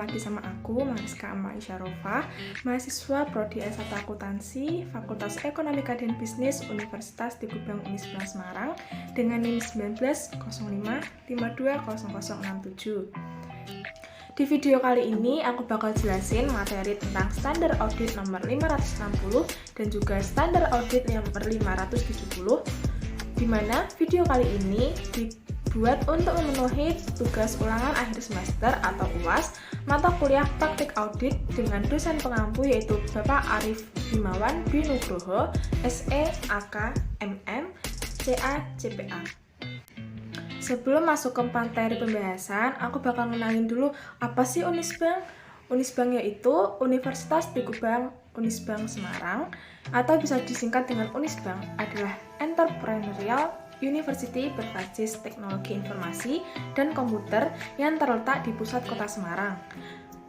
lagi sama aku, Mariska Amal Isyarofah, mahasiswa Prodi S1 Akuntansi, Fakultas Ekonomika dan Bisnis Universitas Teguh Bang Unisba Semarang dengan NIM 1905520067. Di video kali ini aku bakal jelasin materi tentang standar audit nomor 560 dan juga standar audit nomor 570, di mana video kali ini dibuat untuk memenuhi tugas ulangan akhir semester atau UAS mata kuliah praktik audit dengan dosen pengampu yaitu Bapak Arif Himawan Dwi Nugroho, SE, AK, MM, CA, CPA. Sebelum masuk ke materi pembahasan, aku bakal ngenalin dulu apa sih Unisbank. Unisbank yaitu Universitas Teguh Bang Unisbank Semarang, atau bisa disingkat dengan Unisbank, adalah entrepreneurial university berbasis teknologi informasi dan komputer yang terletak di pusat kota Semarang.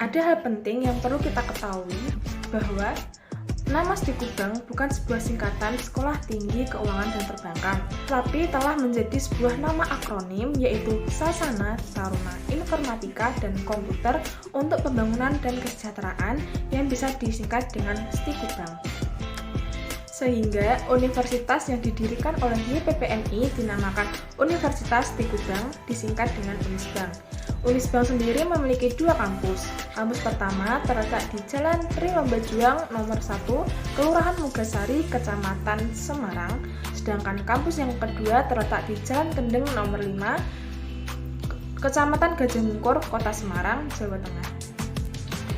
Ada hal penting yang perlu kita ketahui bahwa nama Teguh Bang bukan sebuah singkatan Sekolah Tinggi Keuangan dan Perbankan, tapi telah menjadi sebuah nama akronim yaitu Sasana Saruna Informatika dan Komputer untuk Pembangunan dan Kesejahteraan yang bisa disingkat dengan Teguh Bang. Sehingga universitas yang didirikan oleh YPPMI dinamakan Universitas Teguh Bang, disingkat dengan Unisbank. Unisbank sendiri memiliki dua kampus. Kampus pertama terletak di Jalan Tri Lomba Juang nomor 1, Kelurahan Mugasari, Kecamatan Semarang. Sedangkan kampus yang kedua terletak di Jalan Kendeng nomor 5, Kecamatan Gajah Mungkur, Kota Semarang, Jawa Tengah.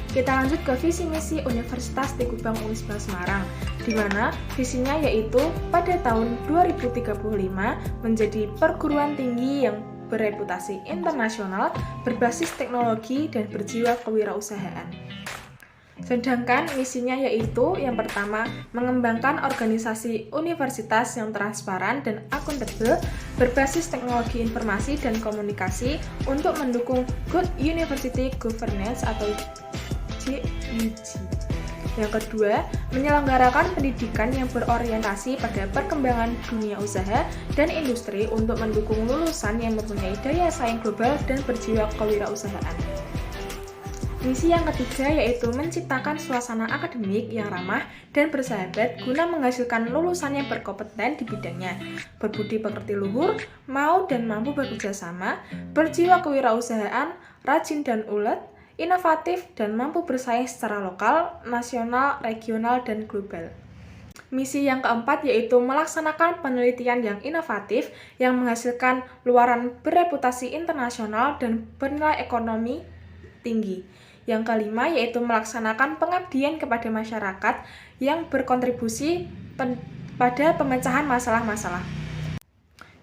Kita lanjut ke visi misi Universitas Teguh Bang Unisbank Semarang, di mana visinya yaitu pada tahun 2035 menjadi perguruan tinggi yang bereputasi internasional, berbasis teknologi, dan berjiwa kewirausahaan. Sedangkan misinya yaitu yang pertama, mengembangkan organisasi universitas yang transparan dan akuntabel, berbasis teknologi informasi dan komunikasi untuk mendukung Good University Governance atau GUG. Yang kedua, menyelenggarakan pendidikan yang berorientasi pada perkembangan dunia usaha dan industri untuk mendukung lulusan yang mempunyai daya saing global dan berjiwa kewirausahaan. Misi yang ketiga yaitu menciptakan suasana akademik yang ramah dan bersahabat guna menghasilkan lulusan yang berkompeten di bidangnya, berbudi pekerti luhur, mau dan mampu bekerja sama, berjiwa kewirausahaan, rajin dan ulet, inovatif, dan mampu bersaing secara lokal, nasional, regional, dan global. Misi yang keempat yaitu melaksanakan penelitian yang inovatif yang menghasilkan luaran bereputasi internasional dan bernilai ekonomi tinggi. Yang kelima yaitu melaksanakan pengabdian kepada masyarakat yang berkontribusi pada pemecahan masalah-masalah.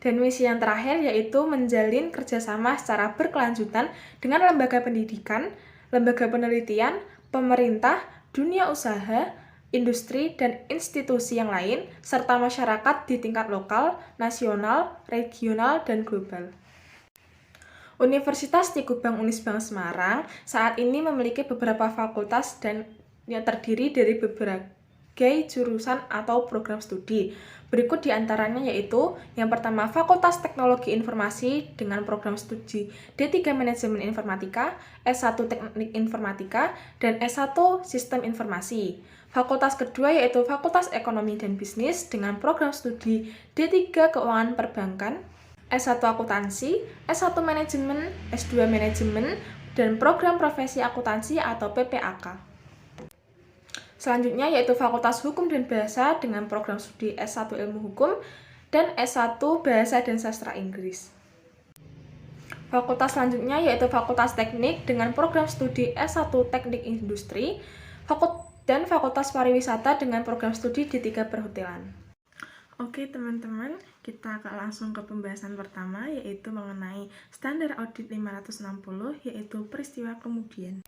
Dan misi yang terakhir yaitu menjalin kerjasama secara berkelanjutan dengan lembaga pendidikan, lembaga penelitian, pemerintah, dunia usaha, industri, dan institusi yang lain, serta masyarakat di tingkat lokal, nasional, regional, dan global. Universitas Teguh Bang Unisbank Semarang saat ini memiliki beberapa fakultas dan yang terdiri dari beberapa jurusan atau program studi. Berikut diantaranya yaitu yang pertama Fakultas Teknologi Informasi dengan program studi D3 Manajemen Informatika, S1 Teknik Informatika, dan S1 Sistem Informasi. Fakultas kedua yaitu Fakultas Ekonomi dan Bisnis dengan program studi D3 Keuangan Perbankan, S1 Akuntansi, S1 Manajemen, S2 Manajemen, dan program Profesi Akuntansi atau PPAK. Selanjutnya yaitu Fakultas Hukum dan Bahasa dengan program studi S1 Ilmu Hukum dan S1 Bahasa dan Sastra Inggris. Fakultas selanjutnya yaitu Fakultas Teknik dengan program studi S1 Teknik Industri dan Fakultas Pariwisata dengan program studi D3 Perhotelan. Oke teman-teman, kita akan langsung ke pembahasan pertama yaitu mengenai standar audit 560 yaitu peristiwa kemudian.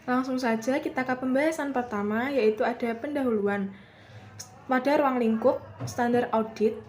Langsung saja kita ke pembahasan pertama yaitu ada pendahuluan. Pada ruang lingkup standar audit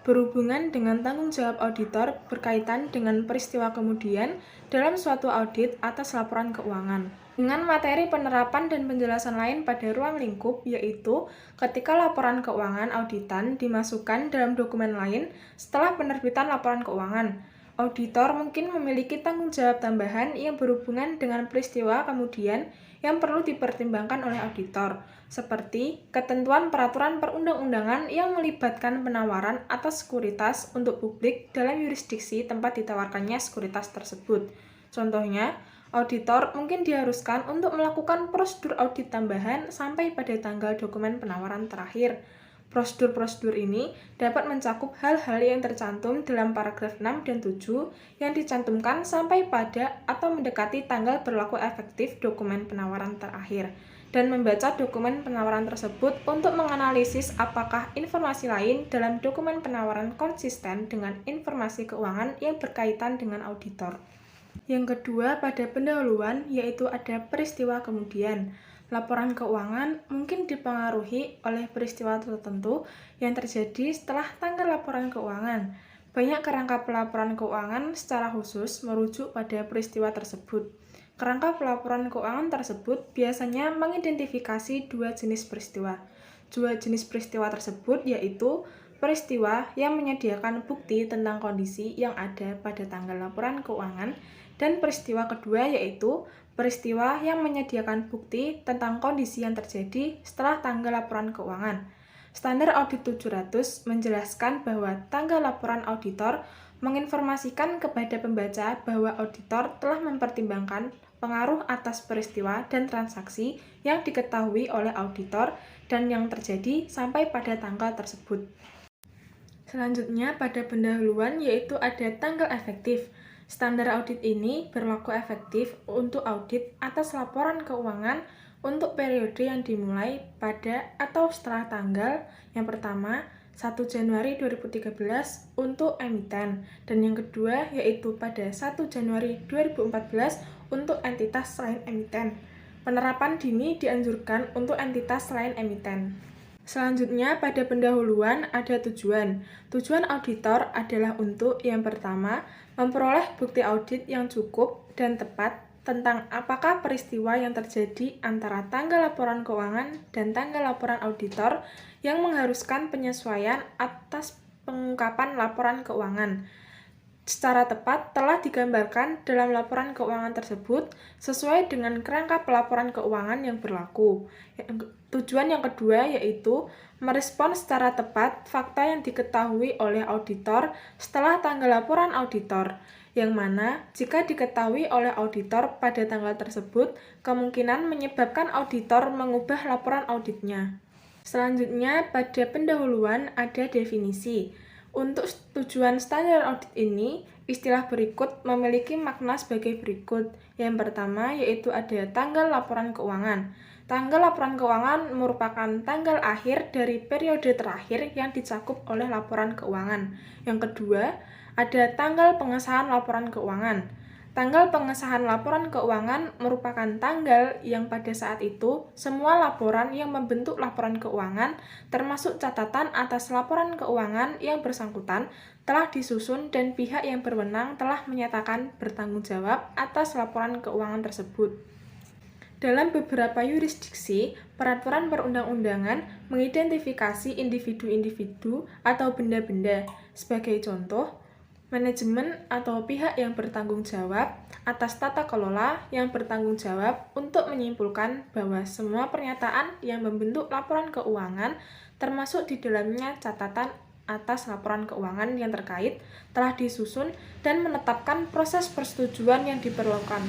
berhubungan dengan tanggung jawab auditor berkaitan dengan peristiwa kemudian dalam suatu audit atas laporan keuangan. Dengan materi penerapan dan penjelasan lain pada ruang lingkup yaitu ketika laporan keuangan auditan dimasukkan dalam dokumen lain setelah penerbitan laporan keuangan. Auditor mungkin memiliki tanggung jawab tambahan yang berhubungan dengan peristiwa kemudian yang perlu dipertimbangkan oleh auditor, seperti ketentuan peraturan perundang-undangan yang melibatkan penawaran atas sekuritas untuk publik dalam yurisdiksi tempat ditawarkannya sekuritas tersebut. Contohnya, auditor mungkin diharuskan untuk melakukan prosedur audit tambahan sampai pada tanggal dokumen penawaran terakhir. Prosedur-prosedur ini dapat mencakup hal-hal yang tercantum dalam paragraf 6 dan 7 yang dicantumkan sampai pada atau mendekati tanggal berlaku efektif dokumen penawaran terakhir, dan membaca dokumen penawaran tersebut untuk menganalisis apakah informasi lain dalam dokumen penawaran konsisten dengan informasi keuangan yang berkaitan dengan auditor. Yang kedua, pada pendahuluan, yaitu ada peristiwa kemudian. Laporan keuangan mungkin dipengaruhi oleh peristiwa tertentu yang terjadi setelah tanggal laporan keuangan. Banyak kerangka pelaporan keuangan secara khusus merujuk pada peristiwa tersebut. Kerangka pelaporan keuangan tersebut biasanya mengidentifikasi dua jenis peristiwa. Dua jenis peristiwa tersebut yaitu peristiwa yang menyediakan bukti tentang kondisi yang ada pada tanggal laporan keuangan, dan peristiwa kedua yaitu peristiwa yang menyediakan bukti tentang kondisi yang terjadi setelah tanggal laporan keuangan. Standar Audit 700 menjelaskan bahwa tanggal laporan auditor menginformasikan kepada pembaca bahwa auditor telah mempertimbangkan pengaruh atas peristiwa dan transaksi yang diketahui oleh auditor dan yang terjadi sampai pada tanggal tersebut. Selanjutnya, pada pendahuluan yaitu ada tanggal efektif. Standar audit ini berlaku efektif untuk audit atas laporan keuangan untuk periode yang dimulai pada atau setelah tanggal yang pertama 1 Januari 2013 untuk emiten, dan yang kedua yaitu pada 1 Januari 2014 untuk entitas selain emiten. Penerapan dini dianjurkan untuk entitas selain emiten. Selanjutnya, pada pendahuluan ada tujuan. Tujuan auditor adalah untuk yang pertama, memperoleh bukti audit yang cukup dan tepat tentang apakah peristiwa yang terjadi antara tanggal laporan keuangan dan tanggal laporan auditor yang mengharuskan penyesuaian atas pengungkapan laporan keuangan secara tepat telah digambarkan dalam laporan keuangan tersebut sesuai dengan kerangka pelaporan keuangan yang berlaku. Tujuan yang kedua yaitu merespon secara tepat fakta yang diketahui oleh auditor setelah tanggal laporan auditor, yang mana jika diketahui oleh auditor pada tanggal tersebut, kemungkinan menyebabkan auditor mengubah laporan auditnya. Selanjutnya, pada pendahuluan ada definisi. Untuk tujuan standar audit ini, istilah berikut memiliki makna sebagai berikut. Yang pertama yaitu ada tanggal laporan keuangan. Tanggal laporan keuangan merupakan tanggal akhir dari periode terakhir yang dicakup oleh laporan keuangan. Yang kedua, ada tanggal pengesahan laporan keuangan. Tanggal pengesahan laporan keuangan merupakan tanggal yang pada saat itu semua laporan yang membentuk laporan keuangan, termasuk catatan atas laporan keuangan yang bersangkutan, telah disusun dan pihak yang berwenang telah menyatakan bertanggung jawab atas laporan keuangan tersebut. Dalam beberapa yurisdiksi, peraturan perundang-undangan mengidentifikasi individu-individu atau benda-benda. Sebagai contoh, manajemen atau pihak yang bertanggung jawab atas tata kelola yang bertanggung jawab untuk menyimpulkan bahwa semua pernyataan yang membentuk laporan keuangan, termasuk di dalamnya catatan atas laporan keuangan yang terkait, telah disusun dan menetapkan proses persetujuan yang diperlukan.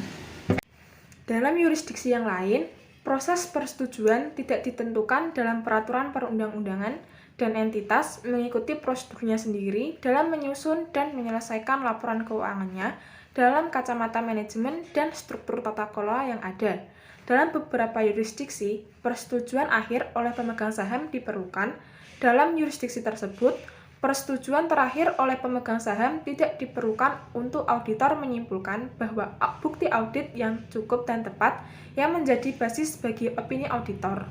Dalam yurisdiksi yang lain, proses persetujuan tidak ditentukan dalam peraturan perundang-undangan, dan entitas mengikuti prosedurnya sendiri dalam menyusun dan menyelesaikan laporan keuangannya dalam kacamata manajemen dan struktur tata kelola yang ada. Dalam beberapa yurisdiksi, persetujuan akhir oleh pemegang saham diperlukan. Dalam yurisdiksi tersebut, persetujuan terakhir oleh pemegang saham tidak diperlukan untuk auditor menyimpulkan bahwa bukti audit yang cukup dan tepat yang menjadi basis bagi opini auditor.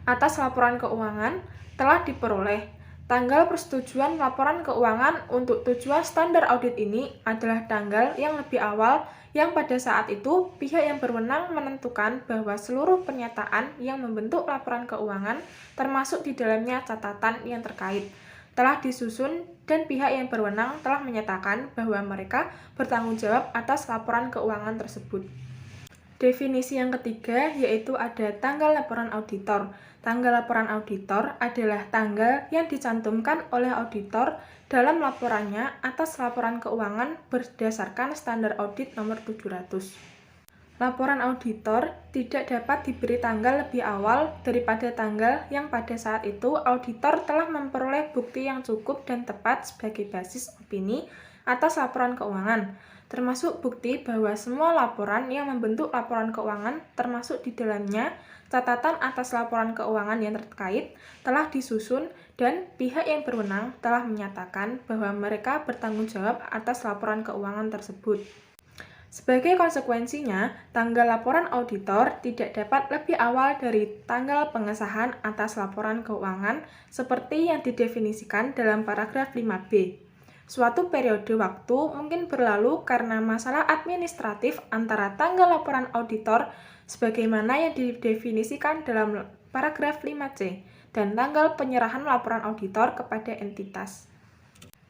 Atas laporan keuangan telah diperoleh. Tanggal persetujuan laporan keuangan untuk tujuan standar audit ini adalah tanggal yang lebih awal yang pada saat itu pihak yang berwenang menentukan bahwa seluruh pernyataan yang membentuk laporan keuangan termasuk di dalamnya catatan yang terkait telah disusun dan pihak yang berwenang telah menyatakan bahwa mereka bertanggung jawab atas laporan keuangan tersebut. Definisi yang ketiga yaitu ada tanggal laporan auditor. Tanggal laporan auditor adalah tanggal yang dicantumkan oleh auditor dalam laporannya atas laporan keuangan berdasarkan standar audit nomor 700. Laporan auditor tidak dapat diberi tanggal lebih awal daripada tanggal yang pada saat itu auditor telah memperoleh bukti yang cukup dan tepat sebagai basis opini atas laporan keuangan, termasuk bukti bahwa semua laporan yang membentuk laporan keuangan termasuk di dalamnya catatan atas laporan keuangan yang terkait telah disusun dan pihak yang berwenang telah menyatakan bahwa mereka bertanggung jawab atas laporan keuangan tersebut. Sebagai konsekuensinya, tanggal laporan auditor tidak dapat lebih awal dari tanggal pengesahan atas laporan keuangan seperti yang didefinisikan dalam paragraf 5b. Suatu periode waktu mungkin berlalu karena masalah administratif antara tanggal laporan auditor sebagaimana yang didefinisikan dalam paragraf 5c dan tanggal penyerahan laporan auditor kepada entitas.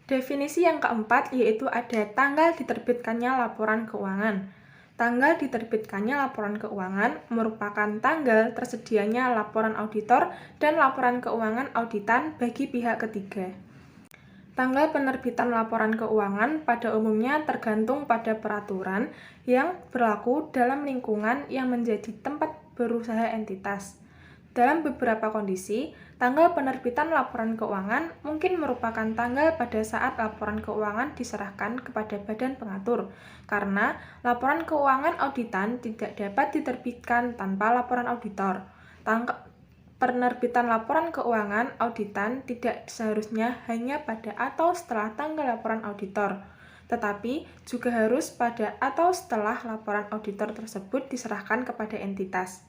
Definisi yang keempat yaitu ada tanggal diterbitkannya laporan keuangan. Tanggal diterbitkannya laporan keuangan merupakan tanggal tersedianya laporan auditor dan laporan keuangan auditan bagi pihak ketiga. Tanggal penerbitan laporan keuangan pada umumnya tergantung pada peraturan yang berlaku dalam lingkungan yang menjadi tempat berusaha entitas. Dalam beberapa kondisi, tanggal penerbitan laporan keuangan mungkin merupakan tanggal pada saat laporan keuangan diserahkan kepada badan pengatur, karena laporan keuangan auditan tidak dapat diterbitkan tanpa laporan auditor. Penerbitan laporan keuangan auditan tidak seharusnya hanya pada atau setelah tanggal laporan auditor, tetapi juga harus pada atau setelah laporan auditor tersebut diserahkan kepada entitas.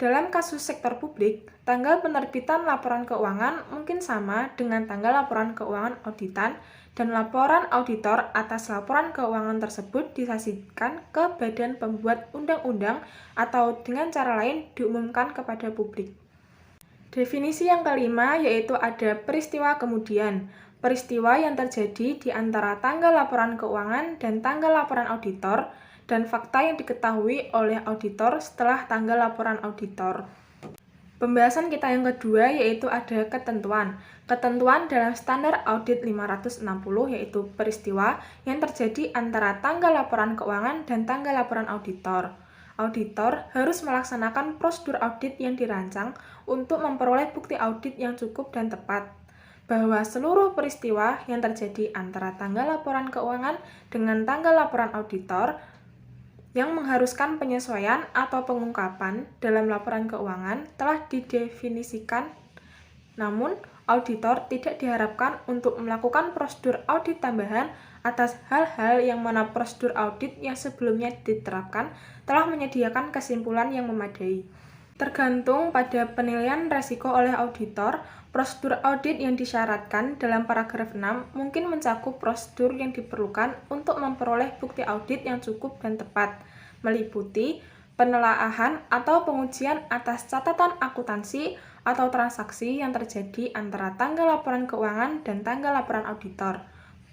Dalam kasus sektor publik, tanggal penerbitan laporan keuangan mungkin sama dengan tanggal laporan keuangan auditan dan laporan auditor atas laporan keuangan tersebut disajikan ke badan pembuat undang-undang atau dengan cara lain diumumkan kepada publik. Definisi yang kelima yaitu ada peristiwa kemudian. Peristiwa yang terjadi di antara tanggal laporan keuangan dan tanggal laporan auditor dan fakta yang diketahui oleh auditor setelah tanggal laporan auditor. Pembahasan kita yang kedua yaitu ada ketentuan. Ketentuan dalam standar audit 560 yaitu peristiwa yang terjadi antara tanggal laporan keuangan dan tanggal laporan auditor. Auditor harus melaksanakan prosedur audit yang dirancang untuk memperoleh bukti audit yang cukup dan tepat, bahwa seluruh peristiwa yang terjadi antara tanggal laporan keuangan dengan tanggal laporan auditor yang mengharuskan penyesuaian atau pengungkapan dalam laporan keuangan telah didefinisikan. Namun, auditor tidak diharapkan untuk melakukan prosedur audit tambahan atas hal-hal yang mana prosedur audit yang sebelumnya diterapkan telah menyediakan kesimpulan yang memadai. Tergantung pada penilaian resiko oleh auditor, prosedur audit yang disyaratkan dalam paragraf 6 mungkin mencakup prosedur yang diperlukan untuk memperoleh bukti audit yang cukup dan tepat, meliputi penelaahan atau pengujian atas catatan akuntansi atau transaksi yang terjadi antara tanggal laporan keuangan dan tanggal laporan auditor.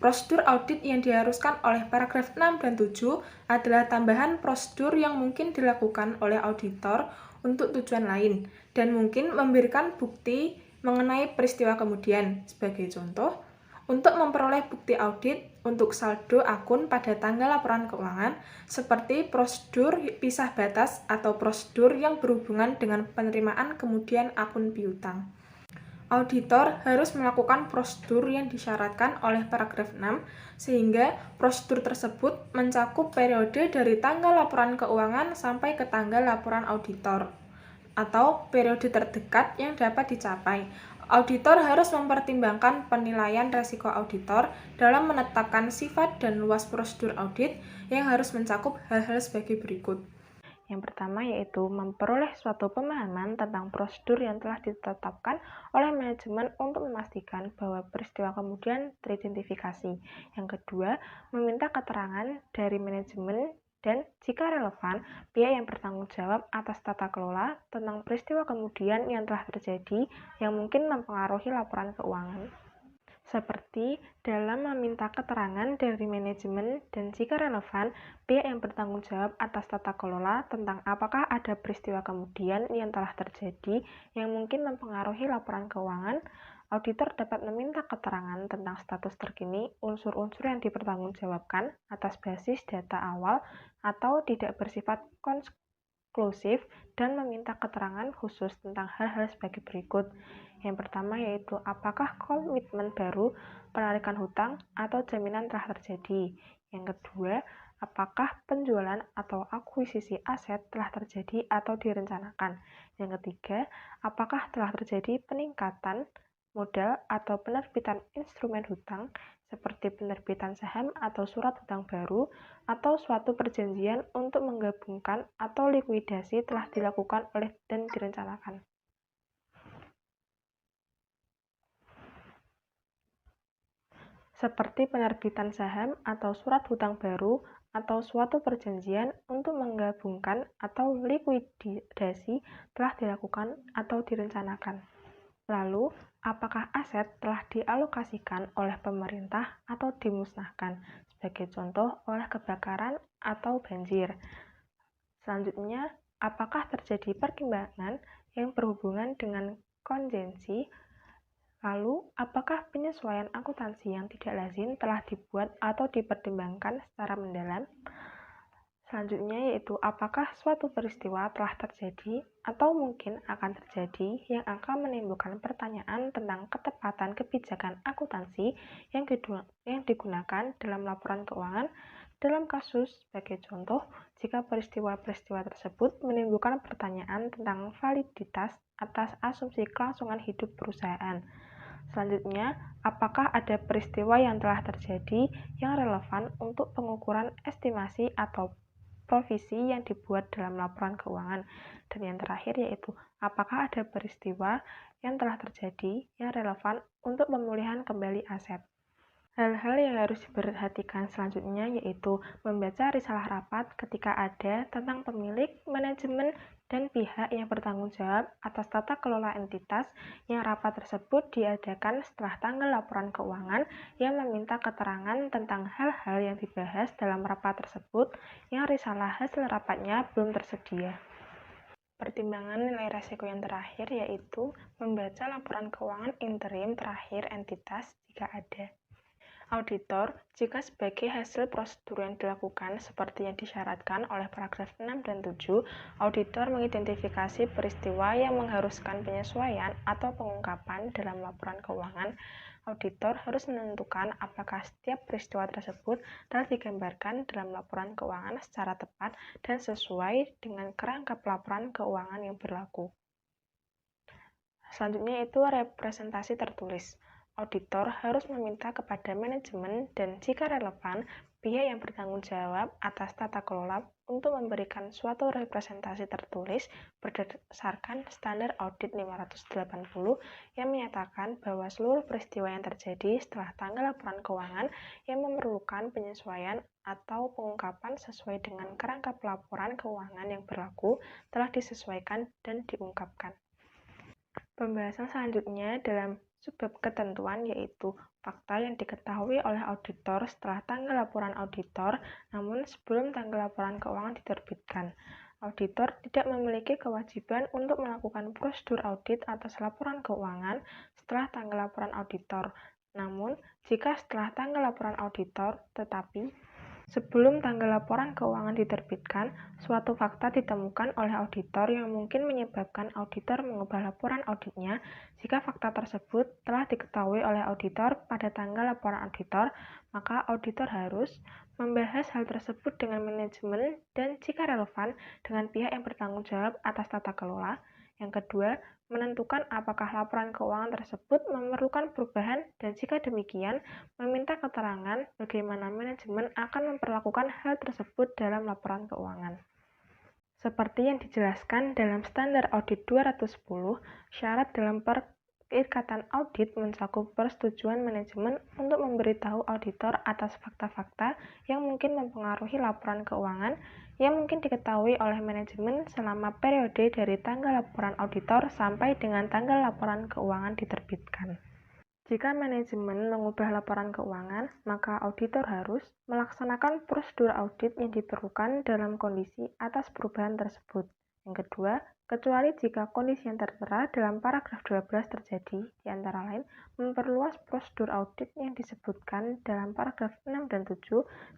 Prosedur audit yang diharuskan oleh paragraf 6 dan 7 adalah tambahan prosedur yang mungkin dilakukan oleh auditor untuk tujuan lain dan mungkin memberikan bukti mengenai peristiwa kemudian. Sebagai contoh, untuk memperoleh bukti audit untuk saldo akun pada tanggal laporan keuangan seperti prosedur pisah batas atau prosedur yang berhubungan dengan penerimaan kemudian akun piutang. Auditor harus melakukan prosedur yang disyaratkan oleh paragraf 6 sehingga prosedur tersebut mencakup periode dari tanggal laporan keuangan sampai ke tanggal laporan auditor atau periode terdekat yang dapat dicapai. Auditor harus mempertimbangkan penilaian resiko auditor dalam menetapkan sifat dan luas prosedur audit yang harus mencakup hal-hal sebagai berikut. Yang pertama yaitu memperoleh suatu pemahaman tentang prosedur yang telah ditetapkan oleh manajemen untuk memastikan bahwa peristiwa kemudian teridentifikasi. Yang kedua, meminta keterangan dari manajemen dan jika relevan, pihak yang bertanggung jawab atas tata kelola tentang peristiwa kemudian yang telah terjadi yang mungkin mempengaruhi laporan keuangan. Seperti dalam meminta keterangan dari manajemen dan jika relevan, pihak yang bertanggung jawab atas tata kelola tentang apakah ada peristiwa kemudian yang telah terjadi yang mungkin mempengaruhi laporan keuangan. Auditor dapat meminta keterangan tentang status terkini unsur-unsur yang dipertanggungjawabkan atas basis data awal atau tidak bersifat konklusif dan meminta keterangan khusus tentang hal-hal sebagai berikut. Yang pertama yaitu apakah komitmen baru, penarikan hutang, atau jaminan telah terjadi. Yang kedua, apakah penjualan atau akuisisi aset telah terjadi atau direncanakan. Yang ketiga, apakah telah terjadi peningkatan modal atau penerbitan instrumen hutang seperti penerbitan saham atau surat hutang baru atau suatu perjanjian untuk menggabungkan atau likuidasi telah dilakukan oleh dan direncanakan. Seperti penerbitan saham atau surat hutang baru atau suatu perjanjian untuk menggabungkan atau likuidasi telah dilakukan atau direncanakan. Lalu, apakah aset telah dialokasikan oleh pemerintah atau dimusnahkan, sebagai contoh oleh kebakaran atau banjir. Selanjutnya, apakah terjadi perkembangan yang berhubungan dengan konvensi. Lalu, apakah penyesuaian akuntansi yang tidak lazim telah dibuat atau dipertimbangkan secara mendalam? Selanjutnya yaitu apakah suatu peristiwa telah terjadi atau mungkin akan terjadi yang akan menimbulkan pertanyaan tentang ketepatan kebijakan akuntansi yang digunakan dalam laporan keuangan. Dalam kasus, sebagai contoh, jika peristiwa-peristiwa tersebut menimbulkan pertanyaan tentang validitas atas asumsi kelangsungan hidup perusahaan. Selanjutnya, apakah ada peristiwa yang telah terjadi yang relevan untuk pengukuran estimasi atau provisi yang dibuat dalam laporan keuangan. Dan yang terakhir yaitu, apakah ada peristiwa yang telah terjadi yang relevan untuk pemulihan kembali aset. Hal-hal yang harus diperhatikan selanjutnya yaitu membaca risalah rapat ketika ada tentang pemilik, manajemen, dan pihak yang bertanggung jawab atas tata kelola entitas yang rapat tersebut diadakan setelah tanggal laporan keuangan yang meminta keterangan tentang hal-hal yang dibahas dalam rapat tersebut yang risalah hasil rapatnya belum tersedia. Pertimbangan nilai risiko yang terakhir yaitu membaca laporan keuangan interim terakhir entitas jika ada. Auditor, jika sebagai hasil prosedur yang dilakukan seperti yang disyaratkan oleh paragraf 6 dan 7, auditor mengidentifikasi peristiwa yang mengharuskan penyesuaian atau pengungkapan dalam laporan keuangan. Auditor harus menentukan apakah setiap peristiwa tersebut telah digambarkan dalam laporan keuangan secara tepat dan sesuai dengan kerangka laporan keuangan yang berlaku. Selanjutnya itu representasi tertulis. Auditor harus meminta kepada manajemen dan jika relevan, pihak yang bertanggung jawab atas tata kelola untuk memberikan suatu representasi tertulis berdasarkan standar audit 580 yang menyatakan bahwa seluruh peristiwa yang terjadi setelah tanggal laporan keuangan yang memerlukan penyesuaian atau pengungkapan sesuai dengan kerangka pelaporan keuangan yang berlaku telah disesuaikan dan diungkapkan. Pembahasan selanjutnya dalam subbab ketentuan yaitu fakta yang diketahui oleh auditor setelah tanggal laporan auditor, namun sebelum tanggal laporan keuangan diterbitkan. Auditor tidak memiliki kewajiban untuk melakukan prosedur audit atas laporan keuangan setelah tanggal laporan auditor. Namun, jika setelah tanggal laporan auditor, tetapi sebelum tanggal laporan keuangan diterbitkan, suatu fakta ditemukan oleh auditor yang mungkin menyebabkan auditor mengubah laporan auditnya. Jika fakta tersebut telah diketahui oleh auditor pada tanggal laporan auditor, maka auditor harus membahas hal tersebut dengan manajemen dan jika relevan dengan pihak yang bertanggung jawab atas tata kelola. Yang kedua, menentukan apakah laporan keuangan tersebut memerlukan perubahan dan jika demikian, meminta keterangan bagaimana manajemen akan memperlakukan hal tersebut dalam laporan keuangan. Seperti yang dijelaskan dalam Standar Audit 210, syarat dalam perikatan audit mencakup persetujuan manajemen untuk memberitahu auditor atas fakta-fakta yang mungkin mempengaruhi laporan keuangan yang mungkin diketahui oleh manajemen selama periode dari tanggal laporan auditor sampai dengan tanggal laporan keuangan diterbitkan. Jika manajemen mengubah laporan keuangan, maka auditor harus melaksanakan prosedur audit yang diperlukan dalam kondisi atas perubahan tersebut. Yang kedua, kecuali jika kondisi yang tertera dalam paragraf 12 terjadi, di antara lain, memperluas prosedur audit yang disebutkan dalam paragraf 6 dan 7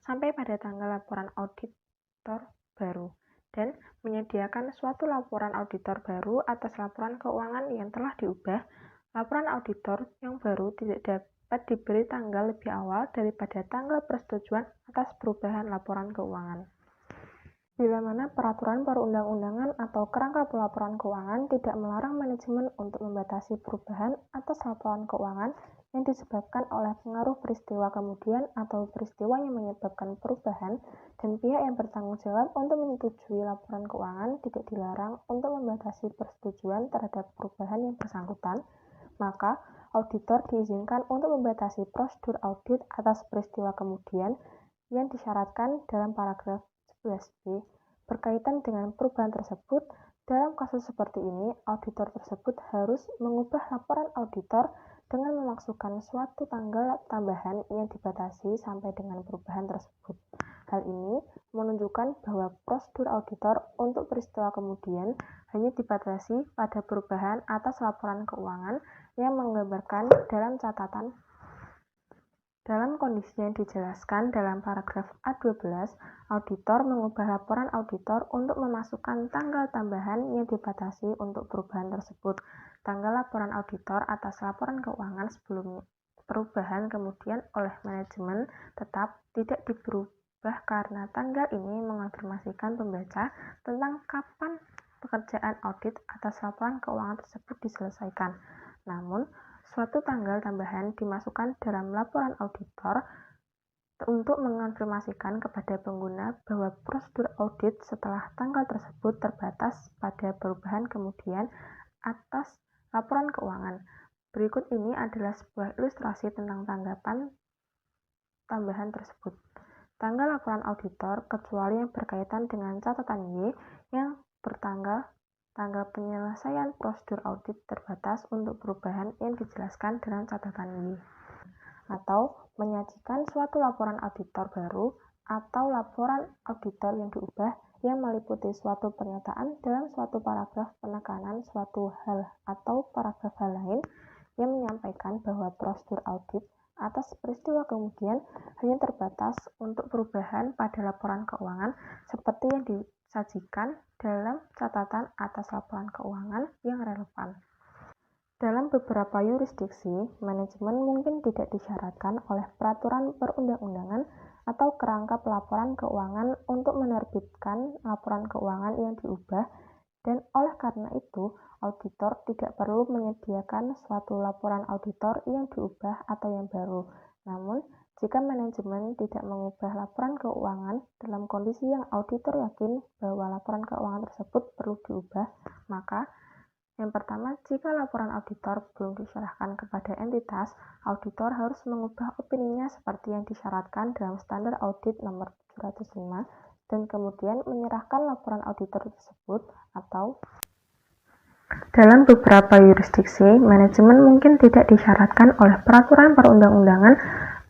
sampai pada tanggal laporan auditor baru, dan menyediakan suatu laporan auditor baru atas laporan keuangan yang telah diubah. Laporan auditor yang baru tidak dapat diberi tanggal lebih awal daripada tanggal persetujuan atas perubahan laporan keuangan. Bila mana peraturan perundang-undangan atau kerangka pelaporan keuangan tidak melarang manajemen untuk membatasi perubahan atas laporan keuangan yang disebabkan oleh pengaruh peristiwa kemudian atau peristiwa yang menyebabkan perubahan, dan pihak yang bertanggung jawab untuk menyetujui laporan keuangan tidak dilarang untuk membatasi persetujuan terhadap perubahan yang bersangkutan, maka auditor diizinkan untuk membatasi prosedur audit atas peristiwa kemudian yang disyaratkan dalam paragraf 11b. Berkaitan dengan perubahan tersebut, dalam kasus seperti ini, auditor tersebut harus mengubah laporan auditor dengan memasukkan suatu tanggal tambahan yang dibatasi sampai dengan perubahan tersebut. Hal ini menunjukkan bahwa prosedur auditor untuk peristiwa kemudian hanya dibatasi pada perubahan atas laporan keuangan yang menggambarkan dalam catatan. Dalam kondisi yang dijelaskan dalam paragraf A12, auditor mengubah laporan auditor untuk memasukkan tanggal tambahan yang dibatasi untuk perubahan tersebut. Tanggal laporan auditor atas laporan keuangan sebelum perubahan kemudian oleh manajemen tetap tidak diberubah karena tanggal ini mengonfirmasikan pembaca tentang kapan pekerjaan audit atas laporan keuangan tersebut diselesaikan. Namun, suatu tanggal tambahan dimasukkan dalam laporan auditor untuk mengonfirmasikan kepada pengguna bahwa prosedur audit setelah tanggal tersebut terbatas pada perubahan kemudian atas laporan keuangan. Berikut ini adalah sebuah ilustrasi tentang tanggapan tambahan tersebut. Tanggal laporan auditor kecuali yang berkaitan dengan catatan Y yang bertanggal tanggal penyelesaian prosedur audit terbatas untuk perubahan yang dijelaskan dalam catatan Y, atau menyajikan suatu laporan auditor baru atau laporan auditor yang diubah yang meliputi suatu pernyataan dalam suatu paragraf penekanan suatu hal atau paragraf hal lain yang menyampaikan bahwa prosedur audit atas peristiwa kemudian hanya terbatas untuk perubahan pada laporan keuangan seperti yang disajikan dalam catatan atas laporan keuangan yang relevan. Dalam beberapa yurisdiksi, manajemen mungkin tidak disyaratkan oleh peraturan perundang-undangan atau kerangka pelaporan keuangan untuk menerbitkan laporan keuangan yang diubah, dan oleh karena itu, auditor tidak perlu menyediakan suatu laporan auditor yang diubah atau yang baru. Namun, jika manajemen tidak mengubah laporan keuangan dalam kondisi yang auditor yakin bahwa laporan keuangan tersebut perlu diubah, maka yang pertama, jika laporan auditor belum diserahkan kepada entitas, auditor harus mengubah opininya seperti yang disyaratkan dalam Standar Audit nomor 705 dan kemudian menyerahkan laporan auditor tersebut. Atau dalam beberapa yurisdiksi, manajemen mungkin tidak disyaratkan oleh peraturan perundang-undangan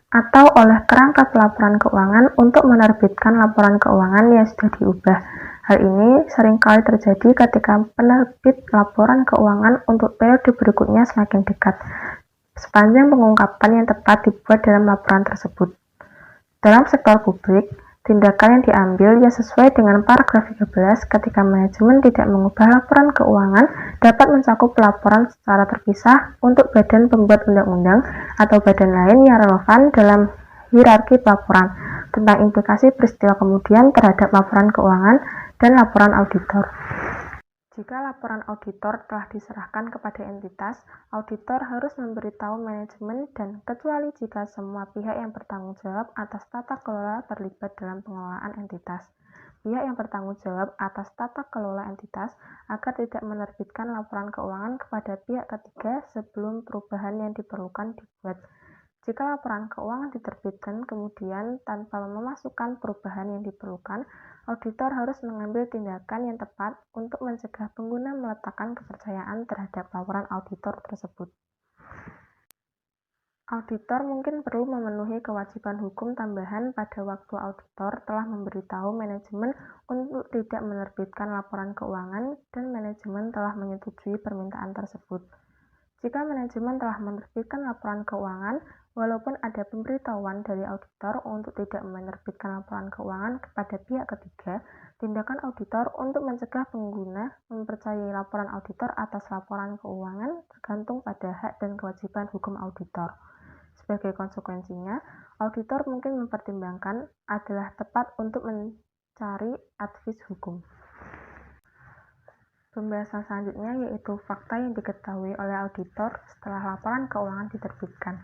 atau oleh kerangka pelaporan keuangan untuk menerbitkan laporan keuangan yang sudah diubah. Hal ini seringkali terjadi ketika penerbit laporan keuangan untuk periode berikutnya semakin dekat, sepanjang pengungkapan yang tepat dibuat dalam laporan tersebut. Dalam sektor publik, tindakan yang diambil yang sesuai dengan paragraf 13 ketika manajemen tidak mengubah laporan keuangan dapat mencakup laporan secara terpisah untuk badan pembuat undang-undang atau badan lain yang relevan dalam hierarki pelaporan tentang implikasi peristiwa kemudian terhadap laporan keuangan dan laporan auditor. Jika laporan auditor telah diserahkan kepada entitas, auditor harus memberitahu manajemen dan kecuali jika semua pihak yang bertanggung jawab atas tata kelola terlibat dalam pengelolaan entitas. pihak yang bertanggung jawab atas tata kelola entitas agar tidak menerbitkan laporan keuangan kepada pihak ketiga sebelum perubahan yang diperlukan dibuat. Jika laporan keuangan diterbitkan kemudian tanpa memasukkan perubahan yang diperlukan, auditor harus mengambil tindakan yang tepat untuk mencegah pengguna meletakkan kepercayaan terhadap laporan auditor tersebut. Auditor mungkin perlu memenuhi kewajiban hukum tambahan pada waktu auditor telah memberitahu manajemen untuk tidak menerbitkan laporan keuangan dan manajemen telah menyetujui permintaan tersebut. Jika manajemen telah menerbitkan laporan keuangan, walaupun ada pemberitahuan dari auditor untuk tidak menerbitkan laporan keuangan kepada pihak ketiga, tindakan auditor untuk mencegah pengguna mempercayai laporan auditor atas laporan keuangan tergantung pada hak dan kewajiban hukum auditor. Sebagai konsekuensinya, auditor mungkin mempertimbangkan adalah tepat untuk mencari advis hukum. Pembahasan selanjutnya yaitu fakta yang diketahui oleh auditor setelah laporan keuangan diterbitkan.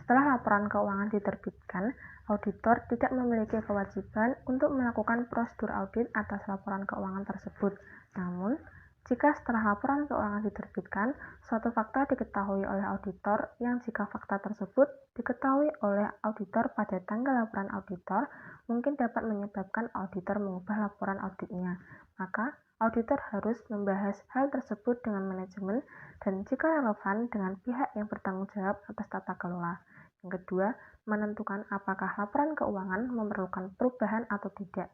Setelah laporan keuangan diterbitkan, auditor tidak memiliki kewajiban untuk melakukan prosedur audit atas laporan keuangan tersebut. Namun, jika setelah laporan keuangan diterbitkan, suatu fakta diketahui oleh auditor yang jika fakta tersebut diketahui oleh auditor pada tanggal laporan auditor, mungkin dapat menyebabkan auditor mengubah laporan auditnya. Maka, auditor harus membahas hal tersebut dengan manajemen dan jika relevan dengan pihak yang bertanggung jawab atas tata kelola. Yang kedua, menentukan apakah laporan keuangan memerlukan perubahan atau tidak.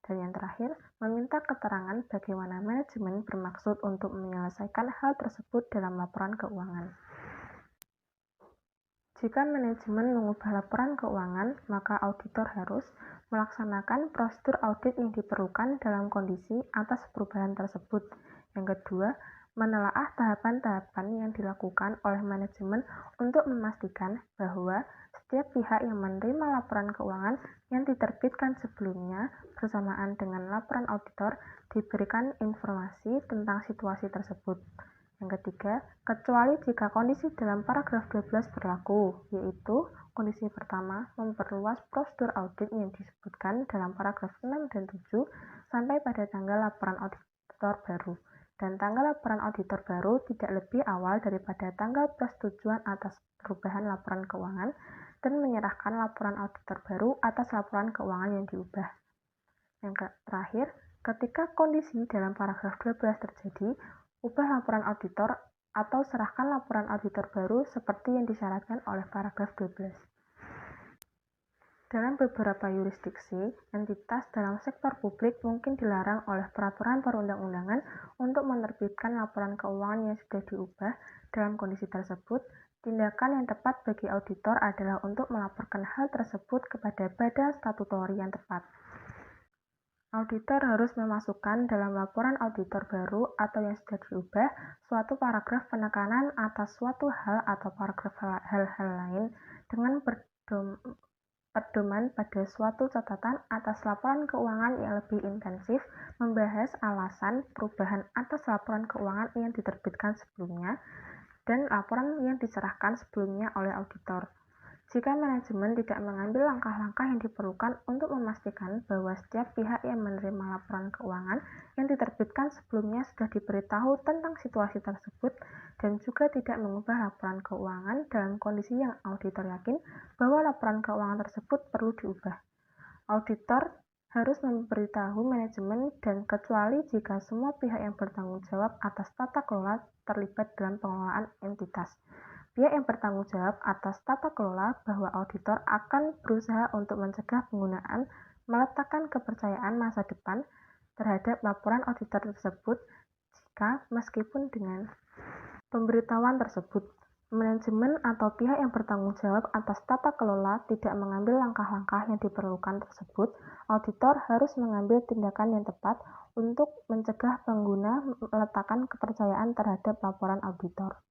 Dan yang terakhir, meminta keterangan bagaimana manajemen bermaksud untuk menyelesaikan hal tersebut dalam laporan keuangan. Jika manajemen mengubah laporan keuangan, maka auditor harus melaksanakan prosedur audit yang diperlukan dalam kondisi atas perubahan tersebut. Yang kedua, menelaah tahapan-tahapan yang dilakukan oleh manajemen untuk memastikan bahwa setiap pihak yang menerima laporan keuangan yang diterbitkan sebelumnya bersamaan dengan laporan auditor diberikan informasi tentang situasi tersebut. Yang ketiga, kecuali jika kondisi dalam paragraf 12 berlaku, yaitu kondisi pertama memperluas prosedur audit yang disebutkan dalam paragraf 6 dan 7 sampai pada tanggal laporan auditor baru. Dan tanggal laporan auditor baru tidak lebih awal daripada tanggal persetujuan atas perubahan laporan keuangan dan menyerahkan laporan auditor baru atas laporan keuangan yang diubah. Yang terakhir, ketika kondisi dalam paragraf 12 terjadi, ubah laporan auditor atau serahkan laporan auditor baru seperti yang disyaratkan oleh paragraf 12. Dalam beberapa yurisdiksi, entitas dalam sektor publik mungkin dilarang oleh peraturan perundang-undangan untuk menerbitkan laporan keuangan yang sudah diubah. Dalam kondisi tersebut, tindakan yang tepat bagi auditor adalah untuk melaporkan hal tersebut kepada badan statutori yang tepat. Auditor harus memasukkan dalam laporan auditor baru atau yang sudah diubah suatu paragraf penekanan atas suatu hal atau paragraf hal-hal lain dengan pedoman pada suatu catatan atas laporan keuangan yang lebih intensif, membahas alasan perubahan atas laporan keuangan yang diterbitkan sebelumnya, dan laporan yang diserahkan sebelumnya oleh auditor. Jika manajemen tidak mengambil langkah-langkah yang diperlukan untuk memastikan bahwa setiap pihak yang menerima laporan keuangan yang diterbitkan sebelumnya sudah diberitahu tentang situasi tersebut dan juga tidak mengubah laporan keuangan dalam kondisi yang auditor yakin bahwa laporan keuangan tersebut perlu diubah. Auditor harus memberitahu manajemen dan kecuali jika semua pihak yang bertanggung jawab atas tata kelola terlibat dalam pengelolaan entitas. Pihak yang bertanggung jawab atas tata kelola bahwa auditor akan berusaha untuk mencegah penggunaan meletakkan kepercayaan masa depan terhadap laporan auditor tersebut jika meskipun dengan pemberitahuan tersebut, manajemen atau pihak yang bertanggung jawab atas tata kelola tidak mengambil langkah-langkah yang diperlukan tersebut, auditor harus mengambil tindakan yang tepat untuk mencegah pengguna meletakkan kepercayaan terhadap laporan auditor.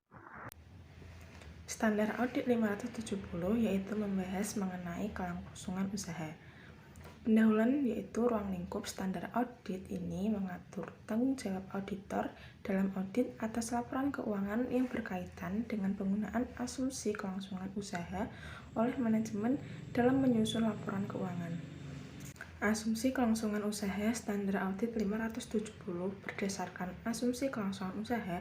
Standar Audit 570 yaitu membahas mengenai kelangsungan usaha. Pendahuluan yaitu ruang lingkup standar audit ini mengatur tanggung jawab auditor dalam audit atas laporan keuangan yang berkaitan dengan penggunaan asumsi kelangsungan usaha oleh manajemen dalam menyusun laporan keuangan. Asumsi kelangsungan usaha standar audit 570 berdasarkan asumsi kelangsungan usaha,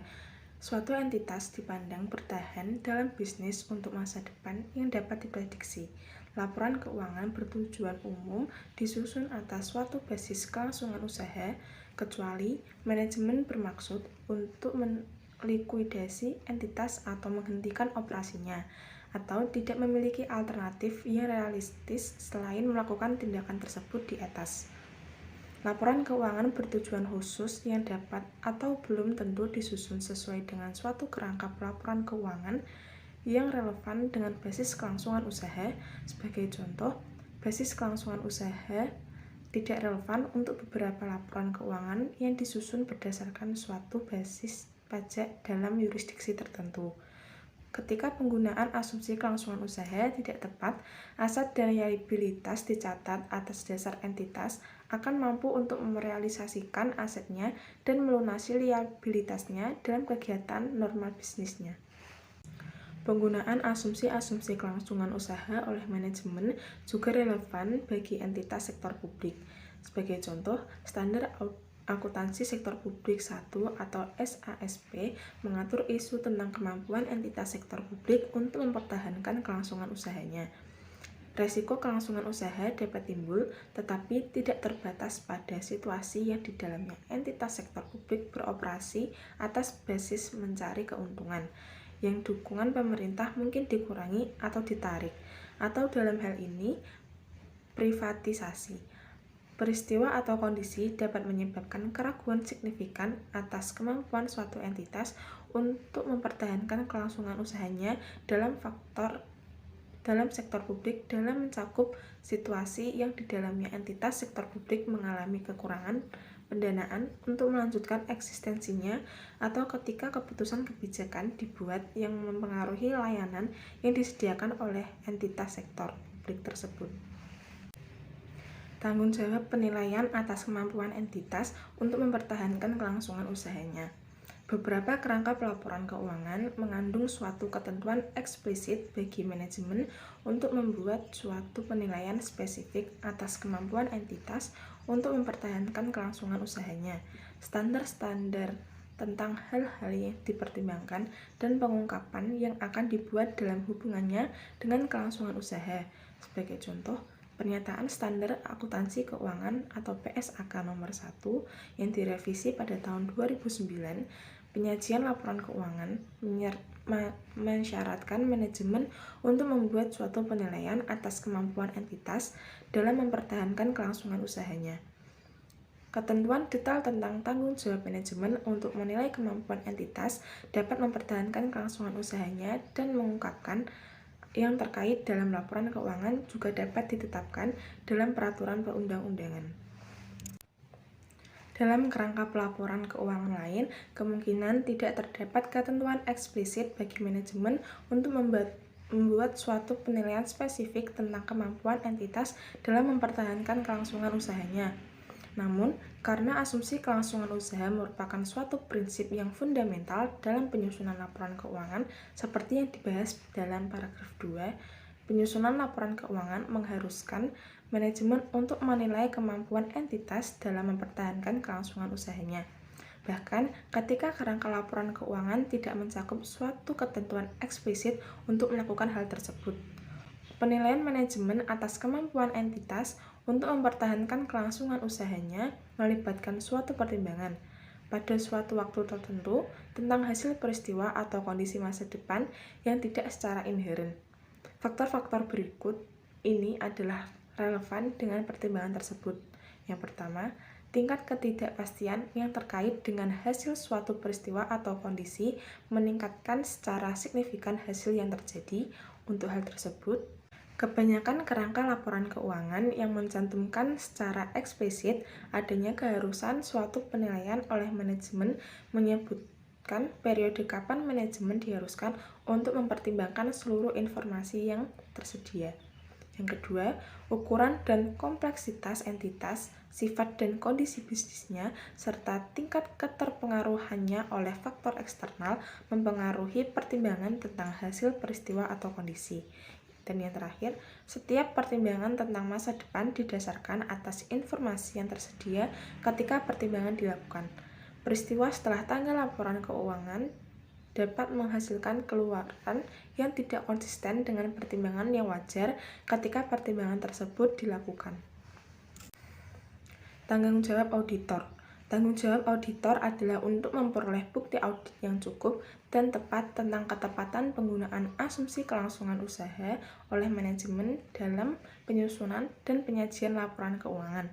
suatu entitas dipandang bertahan dalam bisnis untuk masa depan yang dapat diprediksi. Laporan keuangan bertujuan umum disusun atas suatu basis kelangsungan usaha, kecuali manajemen bermaksud untuk melikuidasi entitas atau menghentikan operasinya, atau tidak memiliki alternatif yang realistis selain melakukan tindakan tersebut di atas. Laporan keuangan bertujuan khusus yang dapat atau belum tentu disusun sesuai dengan suatu kerangka pelaporan keuangan yang relevan dengan basis kelangsungan usaha. Sebagai contoh, basis kelangsungan usaha tidak relevan untuk beberapa laporan keuangan yang disusun berdasarkan suatu basis pajak dalam yurisdiksi tertentu. Ketika penggunaan asumsi kelangsungan usaha tidak tepat, aset dan liabilitas dicatat atas dasar entitas akan mampu untuk merealisasikan asetnya dan melunasi liabilitasnya dalam kegiatan normal bisnisnya. Penggunaan asumsi-asumsi kelangsungan usaha oleh manajemen juga relevan bagi entitas sektor publik. Sebagai contoh, standar akuntansi sektor publik 1 atau SASP mengatur isu tentang kemampuan entitas sektor publik untuk mempertahankan kelangsungan usahanya. Resiko kelangsungan usaha dapat timbul, tetapi tidak terbatas pada situasi yang di dalamnya entitas sektor publik beroperasi atas basis mencari keuntungan, yang dukungan pemerintah mungkin dikurangi atau ditarik, atau dalam hal ini privatisasi. Peristiwa atau kondisi dapat menyebabkan keraguan signifikan atas kemampuan suatu entitas untuk mempertahankan kelangsungan usahanya dalam sektor publik dalam mencakup situasi yang di dalamnya entitas sektor publik mengalami kekurangan pendanaan untuk melanjutkan eksistensinya, atau ketika keputusan kebijakan dibuat yang mempengaruhi layanan yang disediakan oleh entitas sektor publik tersebut. Tanggung jawab penilaian atas kemampuan entitas untuk mempertahankan kelangsungan usahanya. Beberapa kerangka pelaporan keuangan mengandung suatu ketentuan eksplisit bagi manajemen untuk membuat suatu penilaian spesifik atas kemampuan entitas untuk mempertahankan kelangsungan usahanya. Standar-standar tentang hal-hal yang dipertimbangkan dan pengungkapan yang akan dibuat dalam hubungannya dengan kelangsungan usaha. Sebagai contoh, Pernyataan Standar Akuntansi Keuangan atau PSAK nomor 1 yang direvisi pada tahun 2009, penyajian laporan keuangan mensyaratkan manajemen untuk membuat suatu penilaian atas kemampuan entitas dalam mempertahankan kelangsungan usahanya. Ketentuan detail tentang tanggung jawab manajemen untuk menilai kemampuan entitas dapat mempertahankan kelangsungan usahanya dan mengungkapkan yang terkait dalam laporan keuangan juga dapat ditetapkan dalam peraturan perundang-undangan. Dalam kerangka pelaporan keuangan lain, kemungkinan tidak terdapat ketentuan eksplisit bagi manajemen untuk membuat suatu penilaian spesifik tentang kemampuan entitas dalam mempertahankan kelangsungan usahanya. Namun, karena asumsi kelangsungan usaha merupakan suatu prinsip yang fundamental dalam penyusunan laporan keuangan, seperti yang dibahas dalam paragraf 2, penyusunan laporan keuangan mengharuskan manajemen untuk menilai kemampuan entitas dalam mempertahankan kelangsungan usahanya. Bahkan, ketika kerangka laporan keuangan tidak mencakup suatu ketentuan eksplisit untuk melakukan hal tersebut. Penilaian manajemen atas kemampuan entitas untuk mempertahankan kelangsungan usahanya melibatkan suatu pertimbangan pada suatu waktu tertentu tentang hasil peristiwa atau kondisi masa depan yang tidak secara inheren. Faktor-faktor berikut ini adalah relevan dengan pertimbangan tersebut. Yang pertama, tingkat ketidakpastian yang terkait dengan hasil suatu peristiwa atau kondisi meningkatkan secara signifikan hasil yang terjadi. Untuk hal tersebut, kebanyakan kerangka laporan keuangan yang mencantumkan secara eksplisit adanya keharusan suatu penilaian oleh manajemen menyebutkan periode kapan manajemen diharuskan untuk mempertimbangkan seluruh informasi yang tersedia. Yang kedua, ukuran dan kompleksitas entitas, sifat dan kondisi bisnisnya, serta tingkat keterpengaruhannya oleh faktor eksternal mempengaruhi pertimbangan tentang hasil peristiwa atau kondisi. Dan yang terakhir, setiap pertimbangan tentang masa depan didasarkan atas informasi yang tersedia ketika pertimbangan dilakukan. Peristiwa setelah tanggal laporan keuangan dapat menghasilkan keluaran yang tidak konsisten dengan pertimbangan yang wajar ketika pertimbangan tersebut dilakukan. Tanggung jawab auditor. Tanggung jawab auditor adalah untuk memperoleh bukti audit yang cukup dan tepat tentang ketepatan penggunaan asumsi kelangsungan usaha oleh manajemen dalam penyusunan dan penyajian laporan keuangan,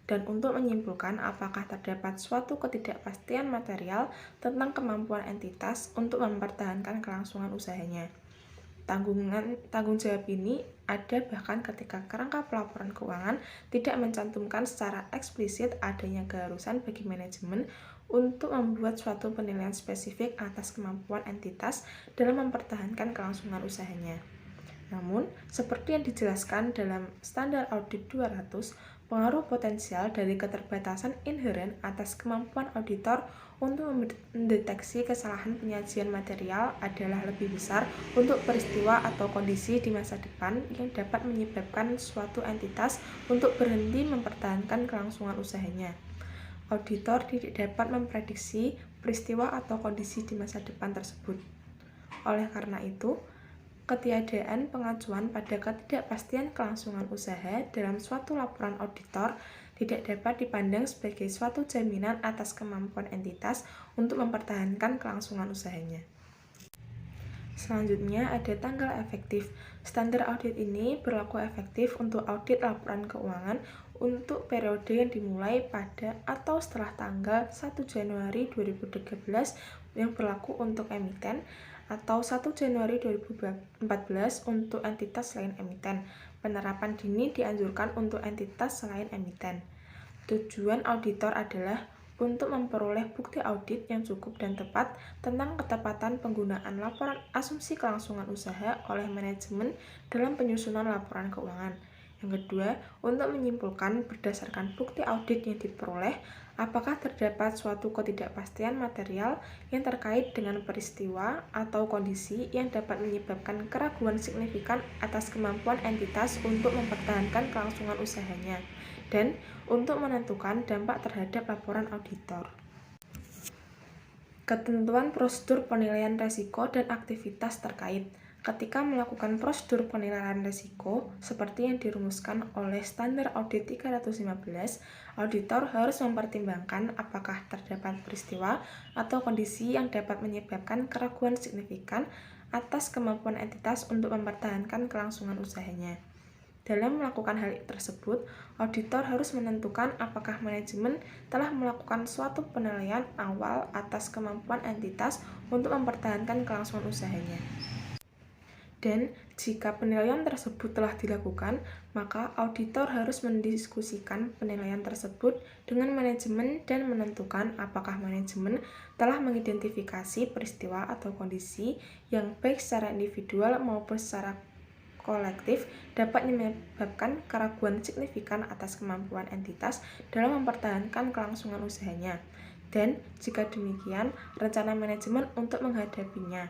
dan untuk menyimpulkan apakah terdapat suatu ketidakpastian material tentang kemampuan entitas untuk mempertahankan kelangsungan usahanya. Tanggung jawab ini ada bahkan ketika kerangka pelaporan keuangan tidak mencantumkan secara eksplisit adanya keharusan bagi manajemen untuk membuat suatu penilaian spesifik atas kemampuan entitas dalam mempertahankan kelangsungan usahanya. Namun, seperti yang dijelaskan dalam Standar Audit 200, pengaruh potensial dari keterbatasan inheren atas kemampuan auditor untuk mendeteksi kesalahan penyajian material adalah lebih besar untuk peristiwa atau kondisi di masa depan yang dapat menyebabkan suatu entitas untuk berhenti mempertahankan kelangsungan usahanya. Auditor tidak dapat memprediksi peristiwa atau kondisi di masa depan tersebut. Oleh karena itu, ketiadaan pengacuan pada ketidakpastian kelangsungan usaha dalam suatu laporan auditor tidak dapat dipandang sebagai suatu jaminan atas kemampuan entitas untuk mempertahankan kelangsungan usahanya. Selanjutnya ada tanggal efektif. Standar audit ini berlaku efektif untuk audit laporan keuangan untuk periode yang dimulai pada atau setelah tanggal 1 Januari 2013 yang berlaku untuk emiten, atau 1 Januari 2014 untuk entitas selain emiten. Penerapan dini dianjurkan untuk entitas selain emiten. Tujuan auditor adalah untuk memperoleh bukti audit yang cukup dan tepat tentang ketepatan penggunaan laporan asumsi kelangsungan usaha oleh manajemen dalam penyusunan laporan keuangan. Yang kedua, untuk menyimpulkan berdasarkan bukti audit yang diperoleh, apakah terdapat suatu ketidakpastian material yang terkait dengan peristiwa atau kondisi yang dapat menyebabkan keraguan signifikan atas kemampuan entitas untuk mempertahankan kelangsungan usahanya, dan untuk menentukan dampak terhadap laporan auditor. Ketentuan prosedur penilaian risiko dan aktivitas terkait. Ketika melakukan prosedur penilaian risiko seperti yang dirumuskan oleh Standar Audit 315, auditor harus mempertimbangkan apakah terdapat peristiwa atau kondisi yang dapat menyebabkan keraguan signifikan atas kemampuan entitas untuk mempertahankan kelangsungan usahanya. Dalam melakukan hal tersebut, auditor harus menentukan apakah manajemen telah melakukan suatu penilaian awal atas kemampuan entitas untuk mempertahankan kelangsungan usahanya. Dan jika penilaian tersebut telah dilakukan, maka auditor harus mendiskusikan penilaian tersebut dengan manajemen dan menentukan apakah manajemen telah mengidentifikasi peristiwa atau kondisi yang baik secara individual maupun secara kolektif dapat menyebabkan keraguan signifikan atas kemampuan entitas dalam mempertahankan kelangsungan usahanya. Dan jika demikian, rencana manajemen untuk menghadapinya.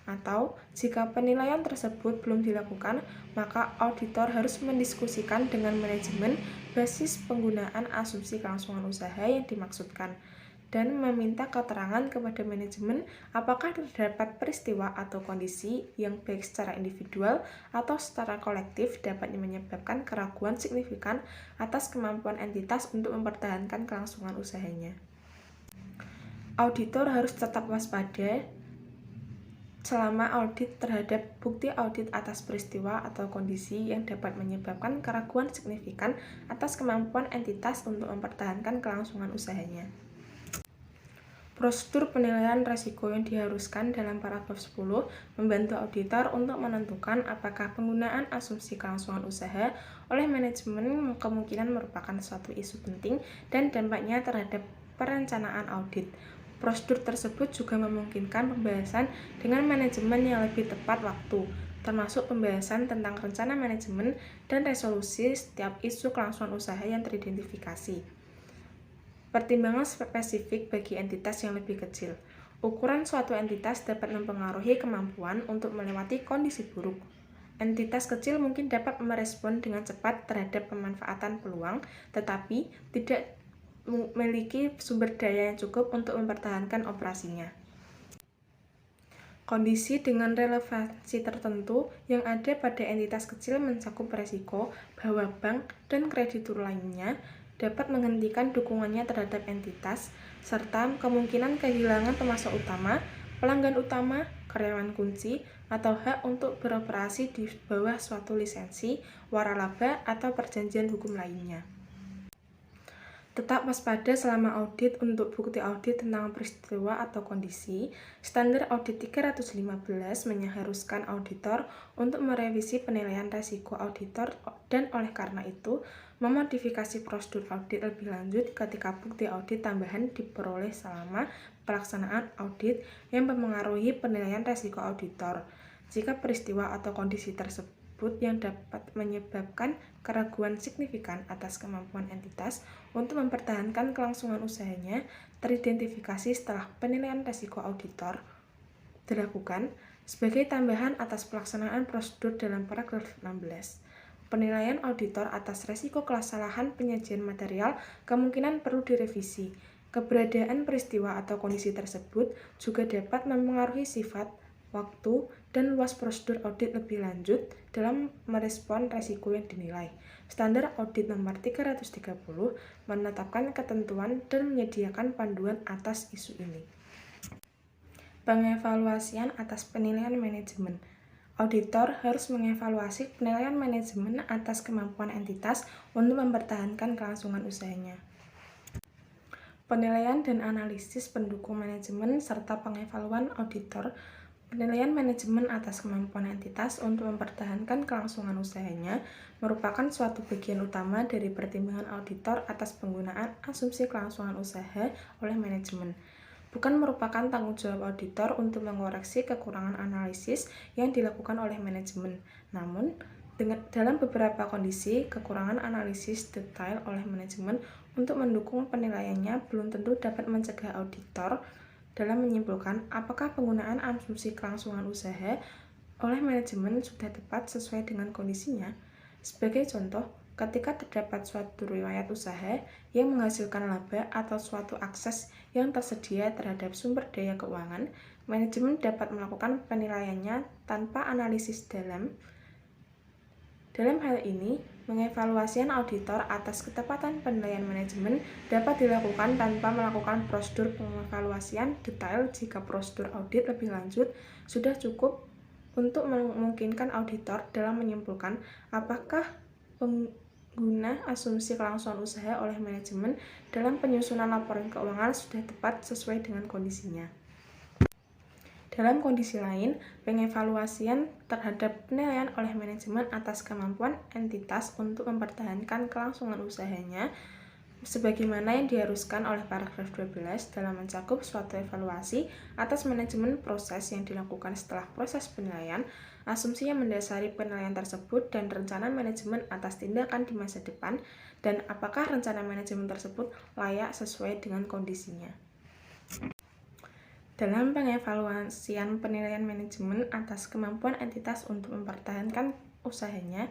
Atau jika penilaian tersebut belum dilakukan, maka auditor harus mendiskusikan dengan manajemen basis penggunaan asumsi kelangsungan usaha yang dimaksudkan dan meminta keterangan kepada manajemen apakah terdapat peristiwa atau kondisi yang baik secara individual atau secara kolektif dapat menyebabkan keraguan signifikan atas kemampuan entitas untuk mempertahankan kelangsungan usahanya. Auditor harus tetap waspada selama audit terhadap bukti audit atas peristiwa atau kondisi yang dapat menyebabkan keraguan signifikan atas kemampuan entitas untuk mempertahankan kelangsungan usahanya. Prosedur penilaian risiko yang diharuskan dalam paragraf 10 membantu auditor untuk menentukan apakah penggunaan asumsi kelangsungan usaha oleh manajemen kemungkinan merupakan suatu isu penting dan dampaknya terhadap perencanaan audit. Prosedur tersebut juga memungkinkan pembahasan dengan manajemen yang lebih tepat waktu, termasuk pembahasan tentang rencana manajemen dan resolusi setiap isu kelangsungan usaha yang teridentifikasi. Pertimbangan spesifik bagi entitas yang lebih kecil. Ukuran suatu entitas dapat mempengaruhi kemampuan untuk melewati kondisi buruk. Entitas kecil mungkin dapat merespon dengan cepat terhadap pemanfaatan peluang, tetapi tidak memiliki sumber daya yang cukup untuk mempertahankan operasinya. Kondisi dengan relevansi tertentu yang ada pada entitas kecil mencakup resiko bahwa bank dan kreditur lainnya dapat menghentikan dukungannya terhadap entitas, serta kemungkinan kehilangan pemasok utama, pelanggan utama, karyawan kunci, atau hak untuk beroperasi di bawah suatu lisensi, waralaba, atau perjanjian hukum lainnya. Tetap waspada selama audit untuk bukti audit tentang peristiwa atau kondisi. Standar Audit 315 mengharuskan auditor untuk merevisi penilaian resiko auditor dan oleh karena itu, memodifikasi prosedur audit lebih lanjut ketika bukti audit tambahan diperoleh selama pelaksanaan audit yang mempengaruhi penilaian resiko auditor. Jika peristiwa atau kondisi tersebut yang dapat menyebabkan keraguan signifikan atas kemampuan entitas untuk mempertahankan kelangsungan usahanya teridentifikasi setelah penilaian resiko auditor dilakukan sebagai tambahan atas pelaksanaan prosedur dalam paragraf 16. Penilaian auditor atas resiko kesalahan penyajian material kemungkinan perlu direvisi. Keberadaan peristiwa atau kondisi tersebut juga dapat mempengaruhi sifat, waktu, dan luas prosedur audit lebih lanjut dalam merespon resiko yang dinilai. Standar Audit Nomor 330 menetapkan ketentuan dan menyediakan panduan atas isu ini. Pengevaluasian atas penilaian manajemen. Auditor harus mengevaluasi penilaian manajemen atas kemampuan entitas untuk mempertahankan kelangsungan usahanya. Penilaian dan analisis pendukung manajemen serta pengevaluan auditor. Penilaian manajemen atas kemampuan entitas untuk mempertahankan kelangsungan usahanya merupakan suatu bagian utama dari pertimbangan auditor atas penggunaan asumsi kelangsungan usaha oleh manajemen. Bukan merupakan tanggung jawab auditor untuk mengoreksi kekurangan analisis yang dilakukan oleh manajemen. Namun, dalam beberapa kondisi, kekurangan analisis detail oleh manajemen untuk mendukung penilaiannya belum tentu dapat mencegah auditor dalam menyimpulkan apakah penggunaan asumsi kelangsungan usaha oleh manajemen sudah tepat sesuai dengan kondisinya. Sebagai contoh, ketika terdapat suatu riwayat usaha yang menghasilkan laba atau suatu akses yang tersedia terhadap sumber daya keuangan, manajemen dapat melakukan penilaiannya tanpa analisis dalam. Dalam hal ini, mengevaluasian auditor atas ketepatan penilaian manajemen dapat dilakukan tanpa melakukan prosedur pengevaluasian detail jika prosedur audit lebih lanjut sudah cukup untuk memungkinkan auditor dalam menyimpulkan apakah pengguna asumsi kelangsungan usaha oleh manajemen dalam penyusunan laporan keuangan sudah tepat sesuai dengan kondisinya. Dalam kondisi lain, pengevaluasian terhadap penilaian oleh manajemen atas kemampuan entitas untuk mempertahankan kelangsungan usahanya sebagaimana yang diharuskan oleh paragraf 12 dalam mencakup suatu evaluasi atas manajemen proses yang dilakukan setelah proses penilaian, asumsi yang mendasari penilaian tersebut dan rencana manajemen atas tindakan di masa depan, dan apakah rencana manajemen tersebut layak sesuai dengan kondisinya. Dalam pengevaluasian penilaian manajemen atas kemampuan entitas untuk mempertahankan usahanya,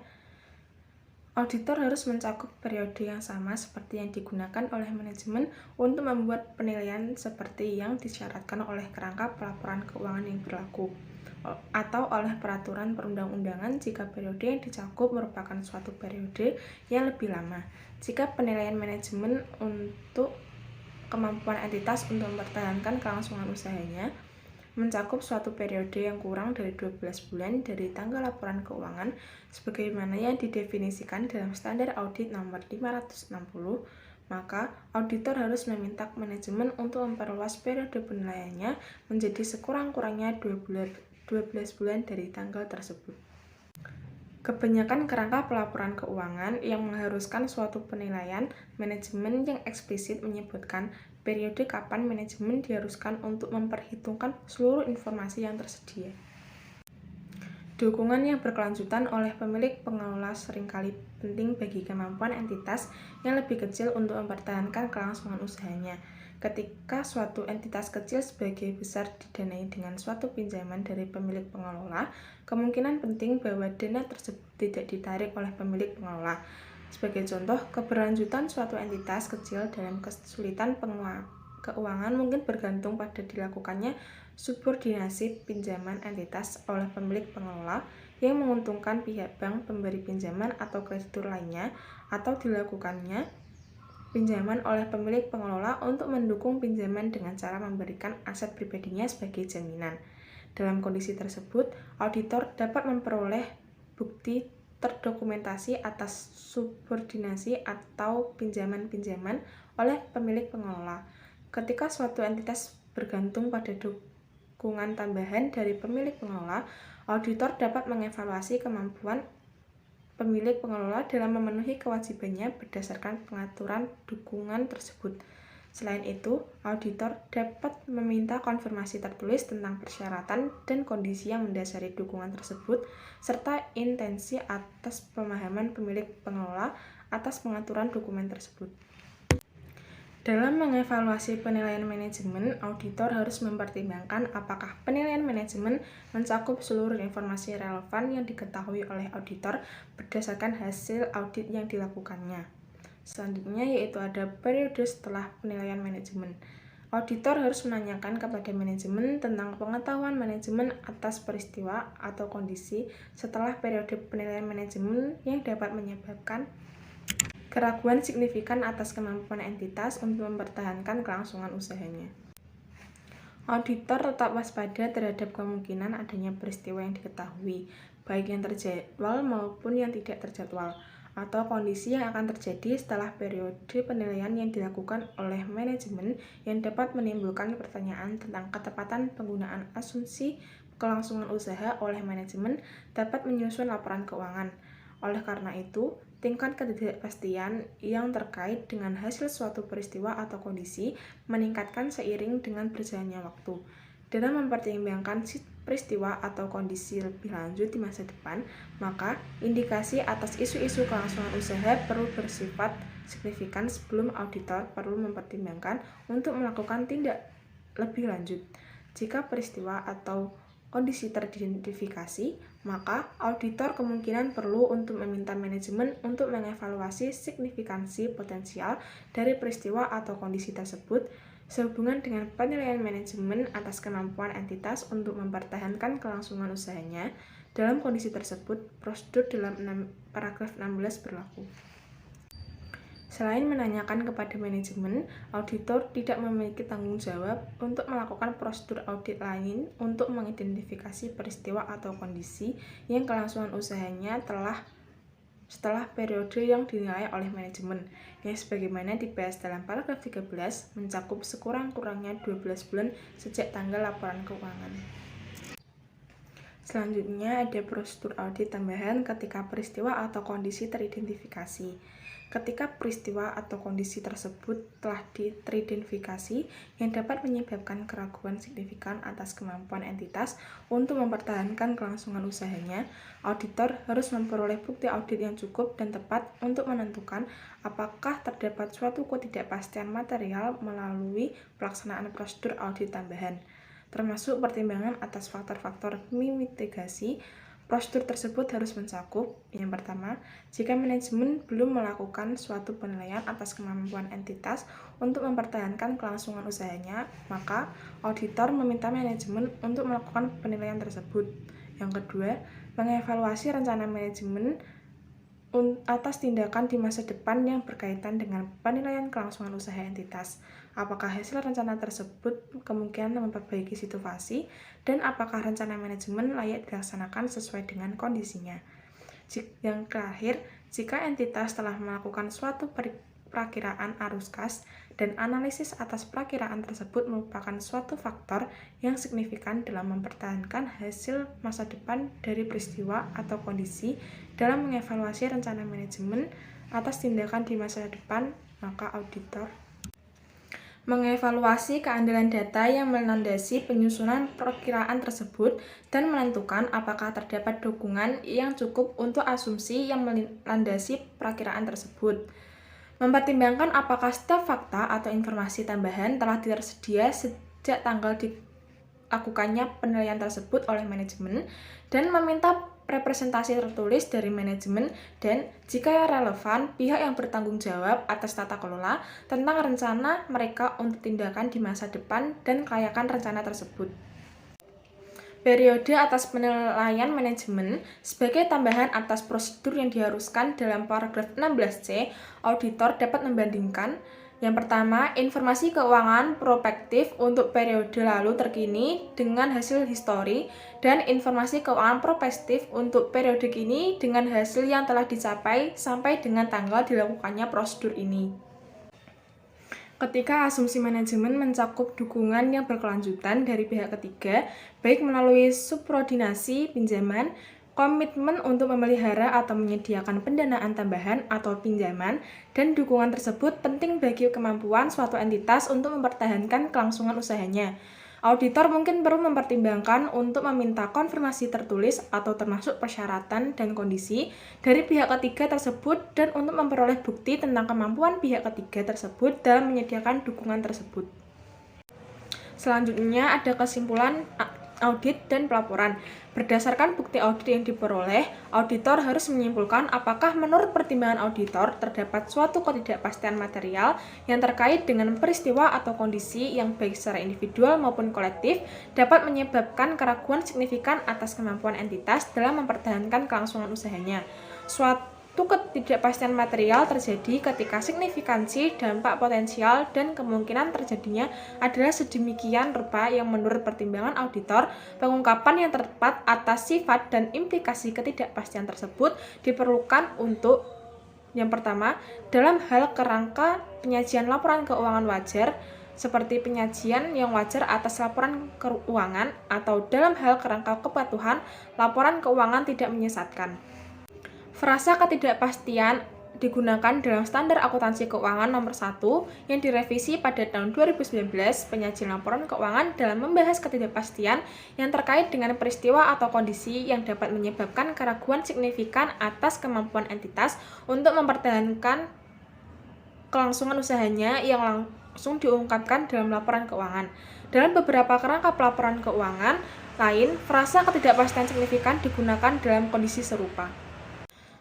auditor harus mencakup periode yang sama seperti yang digunakan oleh manajemen untuk membuat penilaian seperti yang disyaratkan oleh kerangka pelaporan keuangan yang berlaku, atau oleh peraturan perundang-undangan jika periode yang dicakup merupakan suatu periode yang lebih lama. Jika penilaian manajemen untuk kemampuan entitas untuk mempertahankan kelangsungan usahanya mencakup suatu periode yang kurang dari 12 bulan dari tanggal laporan keuangan sebagaimana yang didefinisikan dalam Standar Audit Nomor 560, maka auditor harus meminta manajemen untuk memperluas periode penilaiannya menjadi sekurang-kurangnya 12 bulan dari tanggal tersebut. Kebanyakan kerangka pelaporan keuangan yang mengharuskan suatu penilaian manajemen yang eksplisit menyebutkan periode kapan manajemen diharuskan untuk memperhitungkan seluruh informasi yang tersedia. Dukungan yang berkelanjutan oleh pemilik pengelola seringkali penting bagi kemampuan entitas yang lebih kecil untuk mempertahankan kelangsungan usahanya. Ketika suatu entitas kecil sebagai besar didanai dengan suatu pinjaman dari pemilik pengelola, kemungkinan penting bahwa dana tersebut tidak ditarik oleh pemilik pengelola. Sebagai contoh, keberlanjutan suatu entitas kecil dalam kesulitan keuangan mungkin bergantung pada dilakukannya subordinasi pinjaman entitas oleh pemilik pengelola yang menguntungkan pihak bank pemberi pinjaman atau kreditur lainnya, atau dilakukannya pinjaman oleh pemilik pengelola untuk mendukung pinjaman dengan cara memberikan aset pribadinya sebagai jaminan. Dalam kondisi tersebut, auditor dapat memperoleh bukti terdokumentasi atas subordinasi atau pinjaman-pinjaman oleh pemilik pengelola. Ketika suatu entitas bergantung pada dukungan tambahan dari pemilik pengelola, auditor dapat mengevaluasi kemampuan pemilik pengelola dalam memenuhi kewajibannya berdasarkan pengaturan dukungan tersebut. Selain itu, auditor dapat meminta konfirmasi tertulis tentang persyaratan dan kondisi yang mendasari dukungan tersebut, serta intensi atas pemahaman pemilik pengelola atas pengaturan dokumen tersebut. Dalam mengevaluasi penilaian manajemen, auditor harus mempertimbangkan apakah penilaian manajemen mencakup seluruh informasi relevan yang diketahui oleh auditor berdasarkan hasil audit yang dilakukannya. Selanjutnya yaitu ada periode setelah penilaian manajemen. Auditor harus menanyakan kepada manajemen tentang pengetahuan manajemen atas peristiwa atau kondisi setelah periode penilaian manajemen yang dapat menyebabkan keraguan signifikan atas kemampuan entitas untuk mempertahankan kelangsungan usahanya. Auditor tetap waspada terhadap kemungkinan adanya peristiwa yang diketahui, baik yang terjadwal maupun yang tidak terjadwal, atau kondisi yang akan terjadi setelah periode penilaian yang dilakukan oleh manajemen yang dapat menimbulkan pertanyaan tentang ketepatan penggunaan asumsi kelangsungan usaha oleh manajemen dapat menyusun laporan keuangan. Oleh karena itu, tingkat ketidakpastian yang terkait dengan hasil suatu peristiwa atau kondisi meningkatkan seiring dengan berjalannya waktu. Dalam mempertimbangkan peristiwa atau kondisi lebih lanjut di masa depan, maka indikasi atas isu-isu kelangsungan usaha perlu bersifat signifikan sebelum auditor perlu mempertimbangkan untuk melakukan tindak lebih lanjut. Jika peristiwa atau kondisi teridentifikasi, maka auditor kemungkinan perlu untuk meminta manajemen untuk mengevaluasi signifikansi potensial dari peristiwa atau kondisi tersebut sehubungan dengan penilaian manajemen atas kemampuan entitas untuk mempertahankan kelangsungan usahanya. Dalam kondisi tersebut, prosedur dalam paragraf 16 berlaku. Selain menanyakan kepada manajemen, auditor tidak memiliki tanggung jawab untuk melakukan prosedur audit lain untuk mengidentifikasi peristiwa atau kondisi yang kelangsungan usahanya setelah periode yang dinilai oleh manajemen, yang sebagaimana dibahas dalam paragraf 13 mencakup sekurang-kurangnya 12 bulan sejak tanggal laporan keuangan. Selanjutnya ada prosedur audit tambahan ketika peristiwa atau kondisi teridentifikasi. Ketika peristiwa atau kondisi tersebut telah teridentifikasi yang dapat menyebabkan keraguan signifikan atas kemampuan entitas untuk mempertahankan kelangsungan usahanya, auditor harus memperoleh bukti audit yang cukup dan tepat untuk menentukan apakah terdapat suatu ketidakpastian material melalui pelaksanaan prosedur audit tambahan, termasuk pertimbangan atas faktor-faktor mitigasi. Prosedur tersebut harus mencakup, yang pertama, jika manajemen belum melakukan suatu penilaian atas kemampuan entitas untuk mempertahankan kelangsungan usahanya, maka auditor meminta manajemen untuk melakukan penilaian tersebut. Yang kedua, mengevaluasi rencana manajemen atas tindakan di masa depan yang berkaitan dengan penilaian kelangsungan usaha entitas. Apakah hasil rencana tersebut kemungkinan memperbaiki situasi, dan apakah rencana manajemen layak dilaksanakan sesuai dengan kondisinya. Yang terakhir, jika entitas telah melakukan suatu perakiraan arus kas dan analisis atas perakiraan tersebut merupakan suatu faktor yang signifikan dalam mempertahankan hasil masa depan dari peristiwa atau kondisi dalam mengevaluasi rencana manajemen atas tindakan di masa depan, maka auditor mengevaluasi keandalan data yang melandasi penyusunan perkiraan tersebut dan menentukan apakah terdapat dukungan yang cukup untuk asumsi yang melandasi perakiraan tersebut. Mempertimbangkan apakah setiap fakta atau informasi tambahan telah tersedia sejak tanggal dilakukannya penilaian tersebut oleh manajemen, dan meminta representasi tertulis dari manajemen dan, jika relevan, pihak yang bertanggung jawab atas tata kelola tentang rencana mereka untuk tindakan di masa depan dan kelayakan rencana tersebut. Periode atas penilaian manajemen. Sebagai tambahan atas prosedur yang diharuskan dalam paragraf 16C, auditor dapat membandingkan: yang pertama, informasi keuangan prospektif untuk periode lalu terkini dengan hasil histori, dan informasi keuangan prospektif untuk periode kini dengan hasil yang telah dicapai sampai dengan tanggal dilakukannya prosedur ini. Ketika asumsi manajemen mencakup dukungan yang berkelanjutan dari pihak ketiga, baik melalui subordinasi pinjaman, komitmen untuk memelihara atau menyediakan pendanaan tambahan atau pinjaman, dan dukungan tersebut penting bagi kemampuan suatu entitas untuk mempertahankan kelangsungan usahanya. Auditor mungkin perlu mempertimbangkan untuk meminta konfirmasi tertulis atau termasuk persyaratan dan kondisi dari pihak ketiga tersebut, dan untuk memperoleh bukti tentang kemampuan pihak ketiga tersebut dalam menyediakan dukungan tersebut. Selanjutnya ada kesimpulan audit dan pelaporan. Berdasarkan bukti audit yang diperoleh, auditor harus menyimpulkan apakah menurut pertimbangan auditor terdapat suatu ketidakpastian material yang terkait dengan peristiwa atau kondisi yang baik secara individual maupun kolektif dapat menyebabkan keraguan signifikan atas kemampuan entitas dalam mempertahankan kelangsungan usahanya. Suatu ketidakpastian material terjadi ketika signifikansi, dampak potensial, dan kemungkinan terjadinya adalah sedemikian rupa yang menurut pertimbangan auditor, pengungkapan yang tepat atas sifat dan implikasi ketidakpastian tersebut diperlukan untuk: yang pertama, dalam hal kerangka penyajian laporan keuangan wajar, seperti penyajian yang wajar atas laporan keuangan, atau dalam hal kerangka kepatuhan laporan keuangan tidak menyesatkan. Frasa ketidakpastian digunakan dalam Standar Akuntansi Keuangan Nomor 1 yang direvisi pada tahun 2019. Penyajian laporan keuangan dalam membahas ketidakpastian yang terkait dengan peristiwa atau kondisi yang dapat menyebabkan keraguan signifikan atas kemampuan entitas untuk mempertahankan kelangsungan usahanya yang langsung diungkapkan dalam laporan keuangan. Dalam beberapa kerangka pelaporan keuangan lain, frasa ketidakpastian signifikan digunakan dalam kondisi serupa.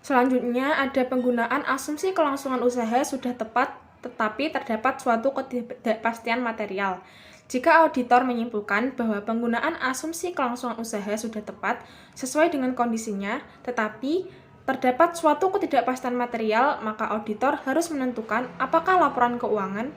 Selanjutnya ada penggunaan asumsi kelangsungan usaha sudah tepat tetapi terdapat suatu ketidakpastian material. Jika auditor menyimpulkan bahwa penggunaan asumsi kelangsungan usaha sudah tepat sesuai dengan kondisinya, tetapi terdapat suatu ketidakpastian material, maka auditor harus menentukan apakah laporan keuangan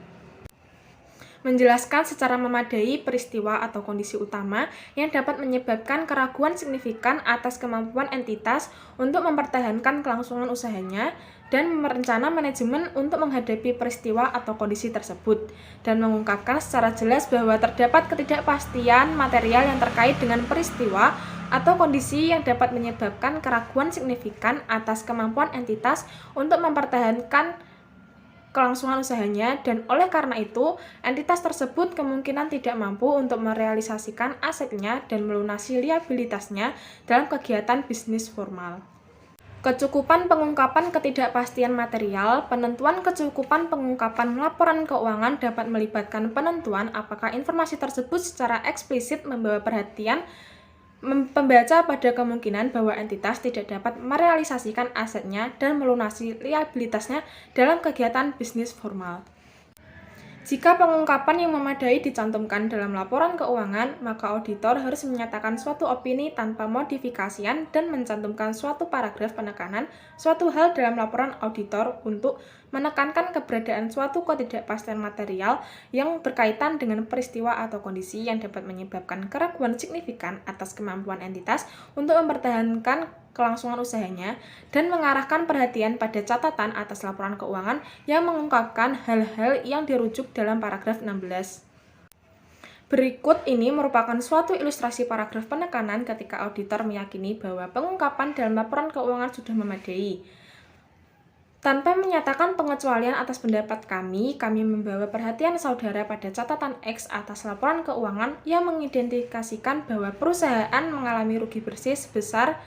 menjelaskan secara memadai peristiwa atau kondisi utama yang dapat menyebabkan keraguan signifikan atas kemampuan entitas untuk mempertahankan kelangsungan usahanya, dan merencana manajemen untuk menghadapi peristiwa atau kondisi tersebut, dan mengungkapkan secara jelas bahwa terdapat ketidakpastian material yang terkait dengan peristiwa atau kondisi yang dapat menyebabkan keraguan signifikan atas kemampuan entitas untuk mempertahankan kelangsungan usahanya, dan oleh karena itu entitas tersebut kemungkinan tidak mampu untuk merealisasikan asetnya dan melunasi liabilitasnya dalam kegiatan bisnis formal. Kecukupan pengungkapan ketidakpastian material. Penentuan kecukupan pengungkapan laporan keuangan dapat melibatkan penentuan apakah informasi tersebut secara eksplisit membawa perhatian pembaca pada kemungkinan bahwa entitas tidak dapat merealisasikan asetnya dan melunasi liabilitasnya dalam kegiatan bisnis formal. Jika pengungkapan yang memadai dicantumkan dalam laporan keuangan, maka auditor harus menyatakan suatu opini tanpa modifikasian dan mencantumkan suatu paragraf penekanan suatu hal dalam laporan auditor untuk menekankan keberadaan suatu ketidakpastian material yang berkaitan dengan peristiwa atau kondisi yang dapat menyebabkan keraguan signifikan atas kemampuan entitas untuk mempertahankan kelangsungan usahanya, dan mengarahkan perhatian pada catatan atas laporan keuangan yang mengungkapkan hal-hal yang dirujuk dalam paragraf 16. Berikut ini merupakan suatu ilustrasi paragraf penekanan ketika auditor meyakini bahwa pengungkapan dalam laporan keuangan sudah memadai. Tanpa menyatakan pengecualian atas pendapat kami membawa perhatian saudara pada catatan X atas laporan keuangan yang mengidentifikasikan bahwa perusahaan mengalami rugi bersih sebesar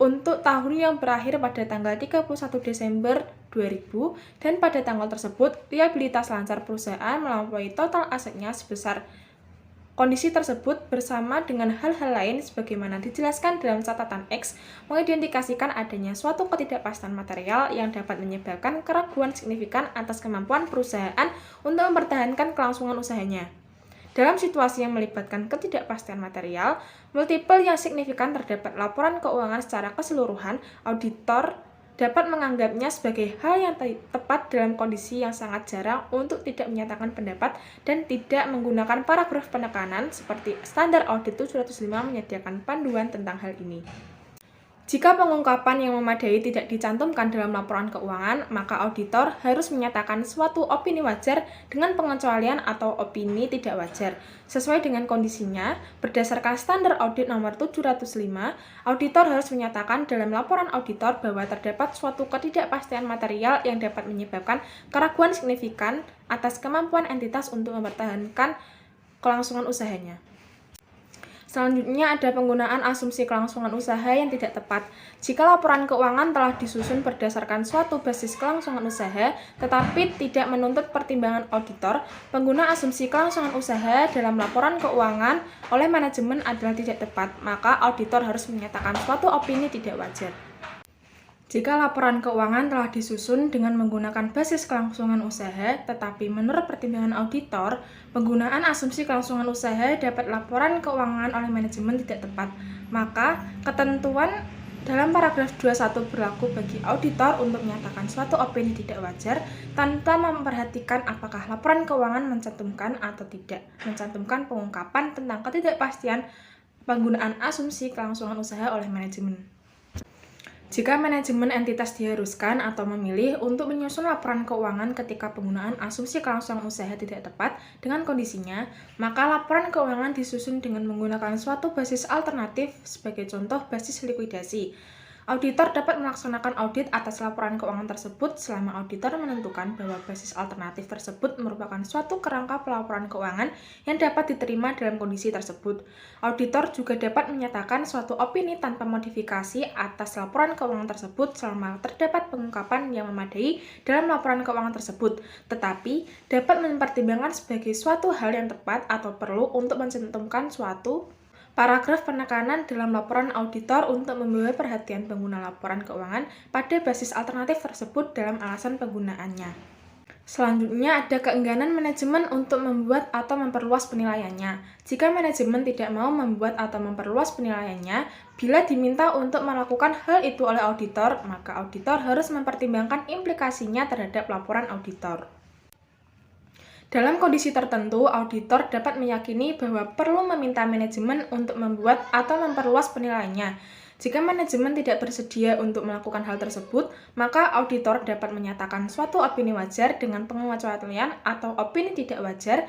untuk tahun yang berakhir pada tanggal 31 Desember 2000 dan pada tanggal tersebut liabilitas lancar perusahaan melampaui total asetnya sebesar kondisi tersebut bersama dengan hal-hal lain sebagaimana dijelaskan dalam catatan X mengidentifikasikan adanya suatu ketidakpastian material yang dapat menyebabkan keraguan signifikan atas kemampuan perusahaan untuk mempertahankan kelangsungan usahanya. Dalam situasi yang melibatkan ketidakpastian material, multiple yang signifikan terdapat laporan keuangan secara keseluruhan, auditor dapat menganggapnya sebagai hal yang tepat dalam kondisi yang sangat jarang untuk tidak menyatakan pendapat dan tidak menggunakan paragraf penekanan seperti standar audit 705 menyediakan panduan tentang hal ini. Jika pengungkapan yang memadai tidak dicantumkan dalam laporan keuangan, maka auditor harus menyatakan suatu opini wajar dengan pengecualian atau opini tidak wajar. Sesuai dengan kondisinya, berdasarkan standar audit nomor 705, auditor harus menyatakan dalam laporan auditor bahwa terdapat suatu ketidakpastian material yang dapat menyebabkan keraguan signifikan atas kemampuan entitas untuk mempertahankan kelangsungan usahanya. Selanjutnya ada penggunaan asumsi kelangsungan usaha yang tidak tepat. Jika laporan keuangan telah disusun berdasarkan suatu basis kelangsungan usaha, tetapi tidak menuntut pertimbangan auditor, pengguna asumsi kelangsungan usaha dalam laporan keuangan oleh manajemen adalah tidak tepat, maka auditor harus menyatakan suatu opini tidak wajar. Jika laporan keuangan telah disusun dengan menggunakan basis kelangsungan usaha, tetapi menurut pertimbangan auditor, penggunaan asumsi kelangsungan usaha dapat laporan keuangan oleh manajemen tidak tepat, maka ketentuan dalam paragraf 21 berlaku bagi auditor untuk menyatakan suatu opini tidak wajar tanpa memperhatikan apakah laporan keuangan mencantumkan atau tidak mencantumkan pengungkapan tentang ketidakpastian penggunaan asumsi kelangsungan usaha oleh manajemen. Jika manajemen entitas diharuskan atau memilih untuk menyusun laporan keuangan ketika penggunaan asumsi kelangsungan usaha tidak tepat dengan kondisinya, maka laporan keuangan disusun dengan menggunakan suatu basis alternatif, sebagai contoh basis likuidasi. Auditor dapat melaksanakan audit atas laporan keuangan tersebut selama auditor menentukan bahwa basis alternatif tersebut merupakan suatu kerangka pelaporan keuangan yang dapat diterima dalam kondisi tersebut. Auditor juga dapat menyatakan suatu opini tanpa modifikasi atas laporan keuangan tersebut selama terdapat pengungkapan yang memadai dalam laporan keuangan tersebut, tetapi dapat mempertimbangkan sebagai suatu hal yang tepat atau perlu untuk mencantumkan suatu paragraf penekanan dalam laporan auditor untuk membawa perhatian pengguna laporan keuangan pada basis alternatif tersebut dalam alasan penggunaannya. Selanjutnya ada keengganan manajemen untuk membuat atau memperluas penilaiannya. Jika manajemen tidak mau membuat atau memperluas penilaiannya, bila diminta untuk melakukan hal itu oleh auditor, maka auditor harus mempertimbangkan implikasinya terhadap laporan auditor. Dalam kondisi tertentu, auditor dapat meyakini bahwa perlu meminta manajemen untuk membuat atau memperluas penilaiannya. Jika manajemen tidak bersedia untuk melakukan hal tersebut, maka auditor dapat menyatakan suatu opini wajar dengan pengecualian atau opini tidak wajar,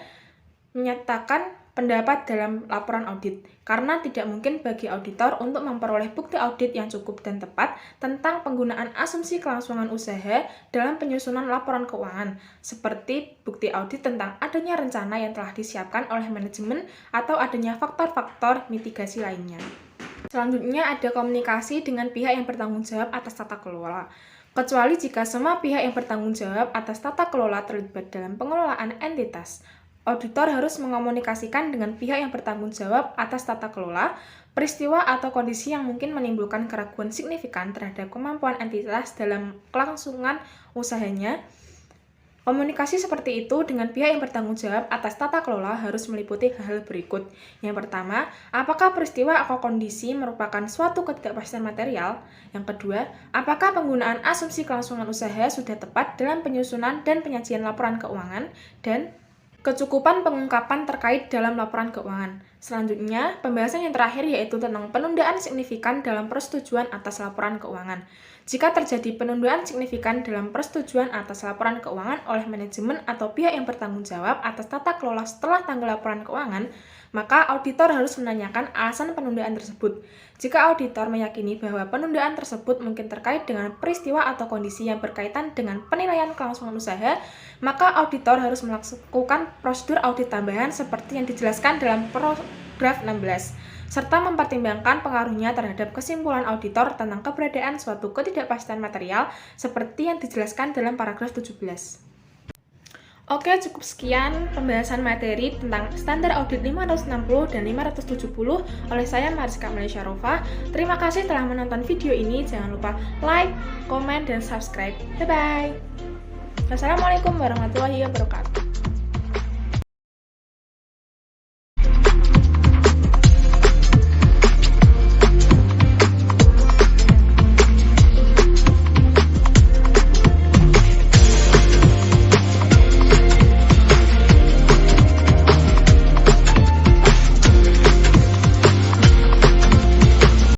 menyatakan pendapat dalam laporan audit, karena tidak mungkin bagi auditor untuk memperoleh bukti audit yang cukup dan tepat tentang penggunaan asumsi kelangsungan usaha dalam penyusunan laporan keuangan, seperti bukti audit tentang adanya rencana yang telah disiapkan oleh manajemen atau adanya faktor-faktor mitigasi lainnya. Selanjutnya ada komunikasi dengan pihak yang bertanggung jawab atas tata kelola. Kecuali jika semua pihak yang bertanggung jawab atas tata kelola terlibat dalam pengelolaan entitas. Auditor harus mengomunikasikan dengan pihak yang bertanggung jawab atas tata kelola, peristiwa atau kondisi yang mungkin menimbulkan keraguan signifikan terhadap kemampuan entitas dalam kelangsungan usahanya. Komunikasi seperti itu dengan pihak yang bertanggung jawab atas tata kelola harus meliputi hal-hal berikut. Yang pertama, apakah peristiwa atau kondisi merupakan suatu ketidakpastian material? Yang kedua, apakah penggunaan asumsi kelangsungan usaha sudah tepat dalam penyusunan dan penyajian laporan keuangan? Dan kecukupan pengungkapan terkait dalam laporan keuangan. Selanjutnya, pembahasan yang terakhir yaitu tentang penundaan signifikan dalam persetujuan atas laporan keuangan. Jika terjadi penundaan signifikan dalam persetujuan atas laporan keuangan oleh manajemen atau pihak yang bertanggung jawab atas tata kelola setelah tanggal laporan keuangan, maka auditor harus menanyakan alasan penundaan tersebut. Jika auditor meyakini bahwa penundaan tersebut mungkin terkait dengan peristiwa atau kondisi yang berkaitan dengan penilaian kelangsungan usaha, maka auditor harus melakukan prosedur audit tambahan seperti yang dijelaskan dalam paragraf 16, serta mempertimbangkan pengaruhnya terhadap kesimpulan auditor tentang keberadaan suatu ketidakpastian material seperti yang dijelaskan dalam paragraf 17. Oke, cukup sekian pembahasan materi tentang standar audit 560 dan 570 oleh saya Mariska Malaysia Rova. Terima kasih telah menonton video ini. Jangan lupa like, komen, dan subscribe. Bye-bye. Wassalamualaikum warahmatullahi wabarakatuh.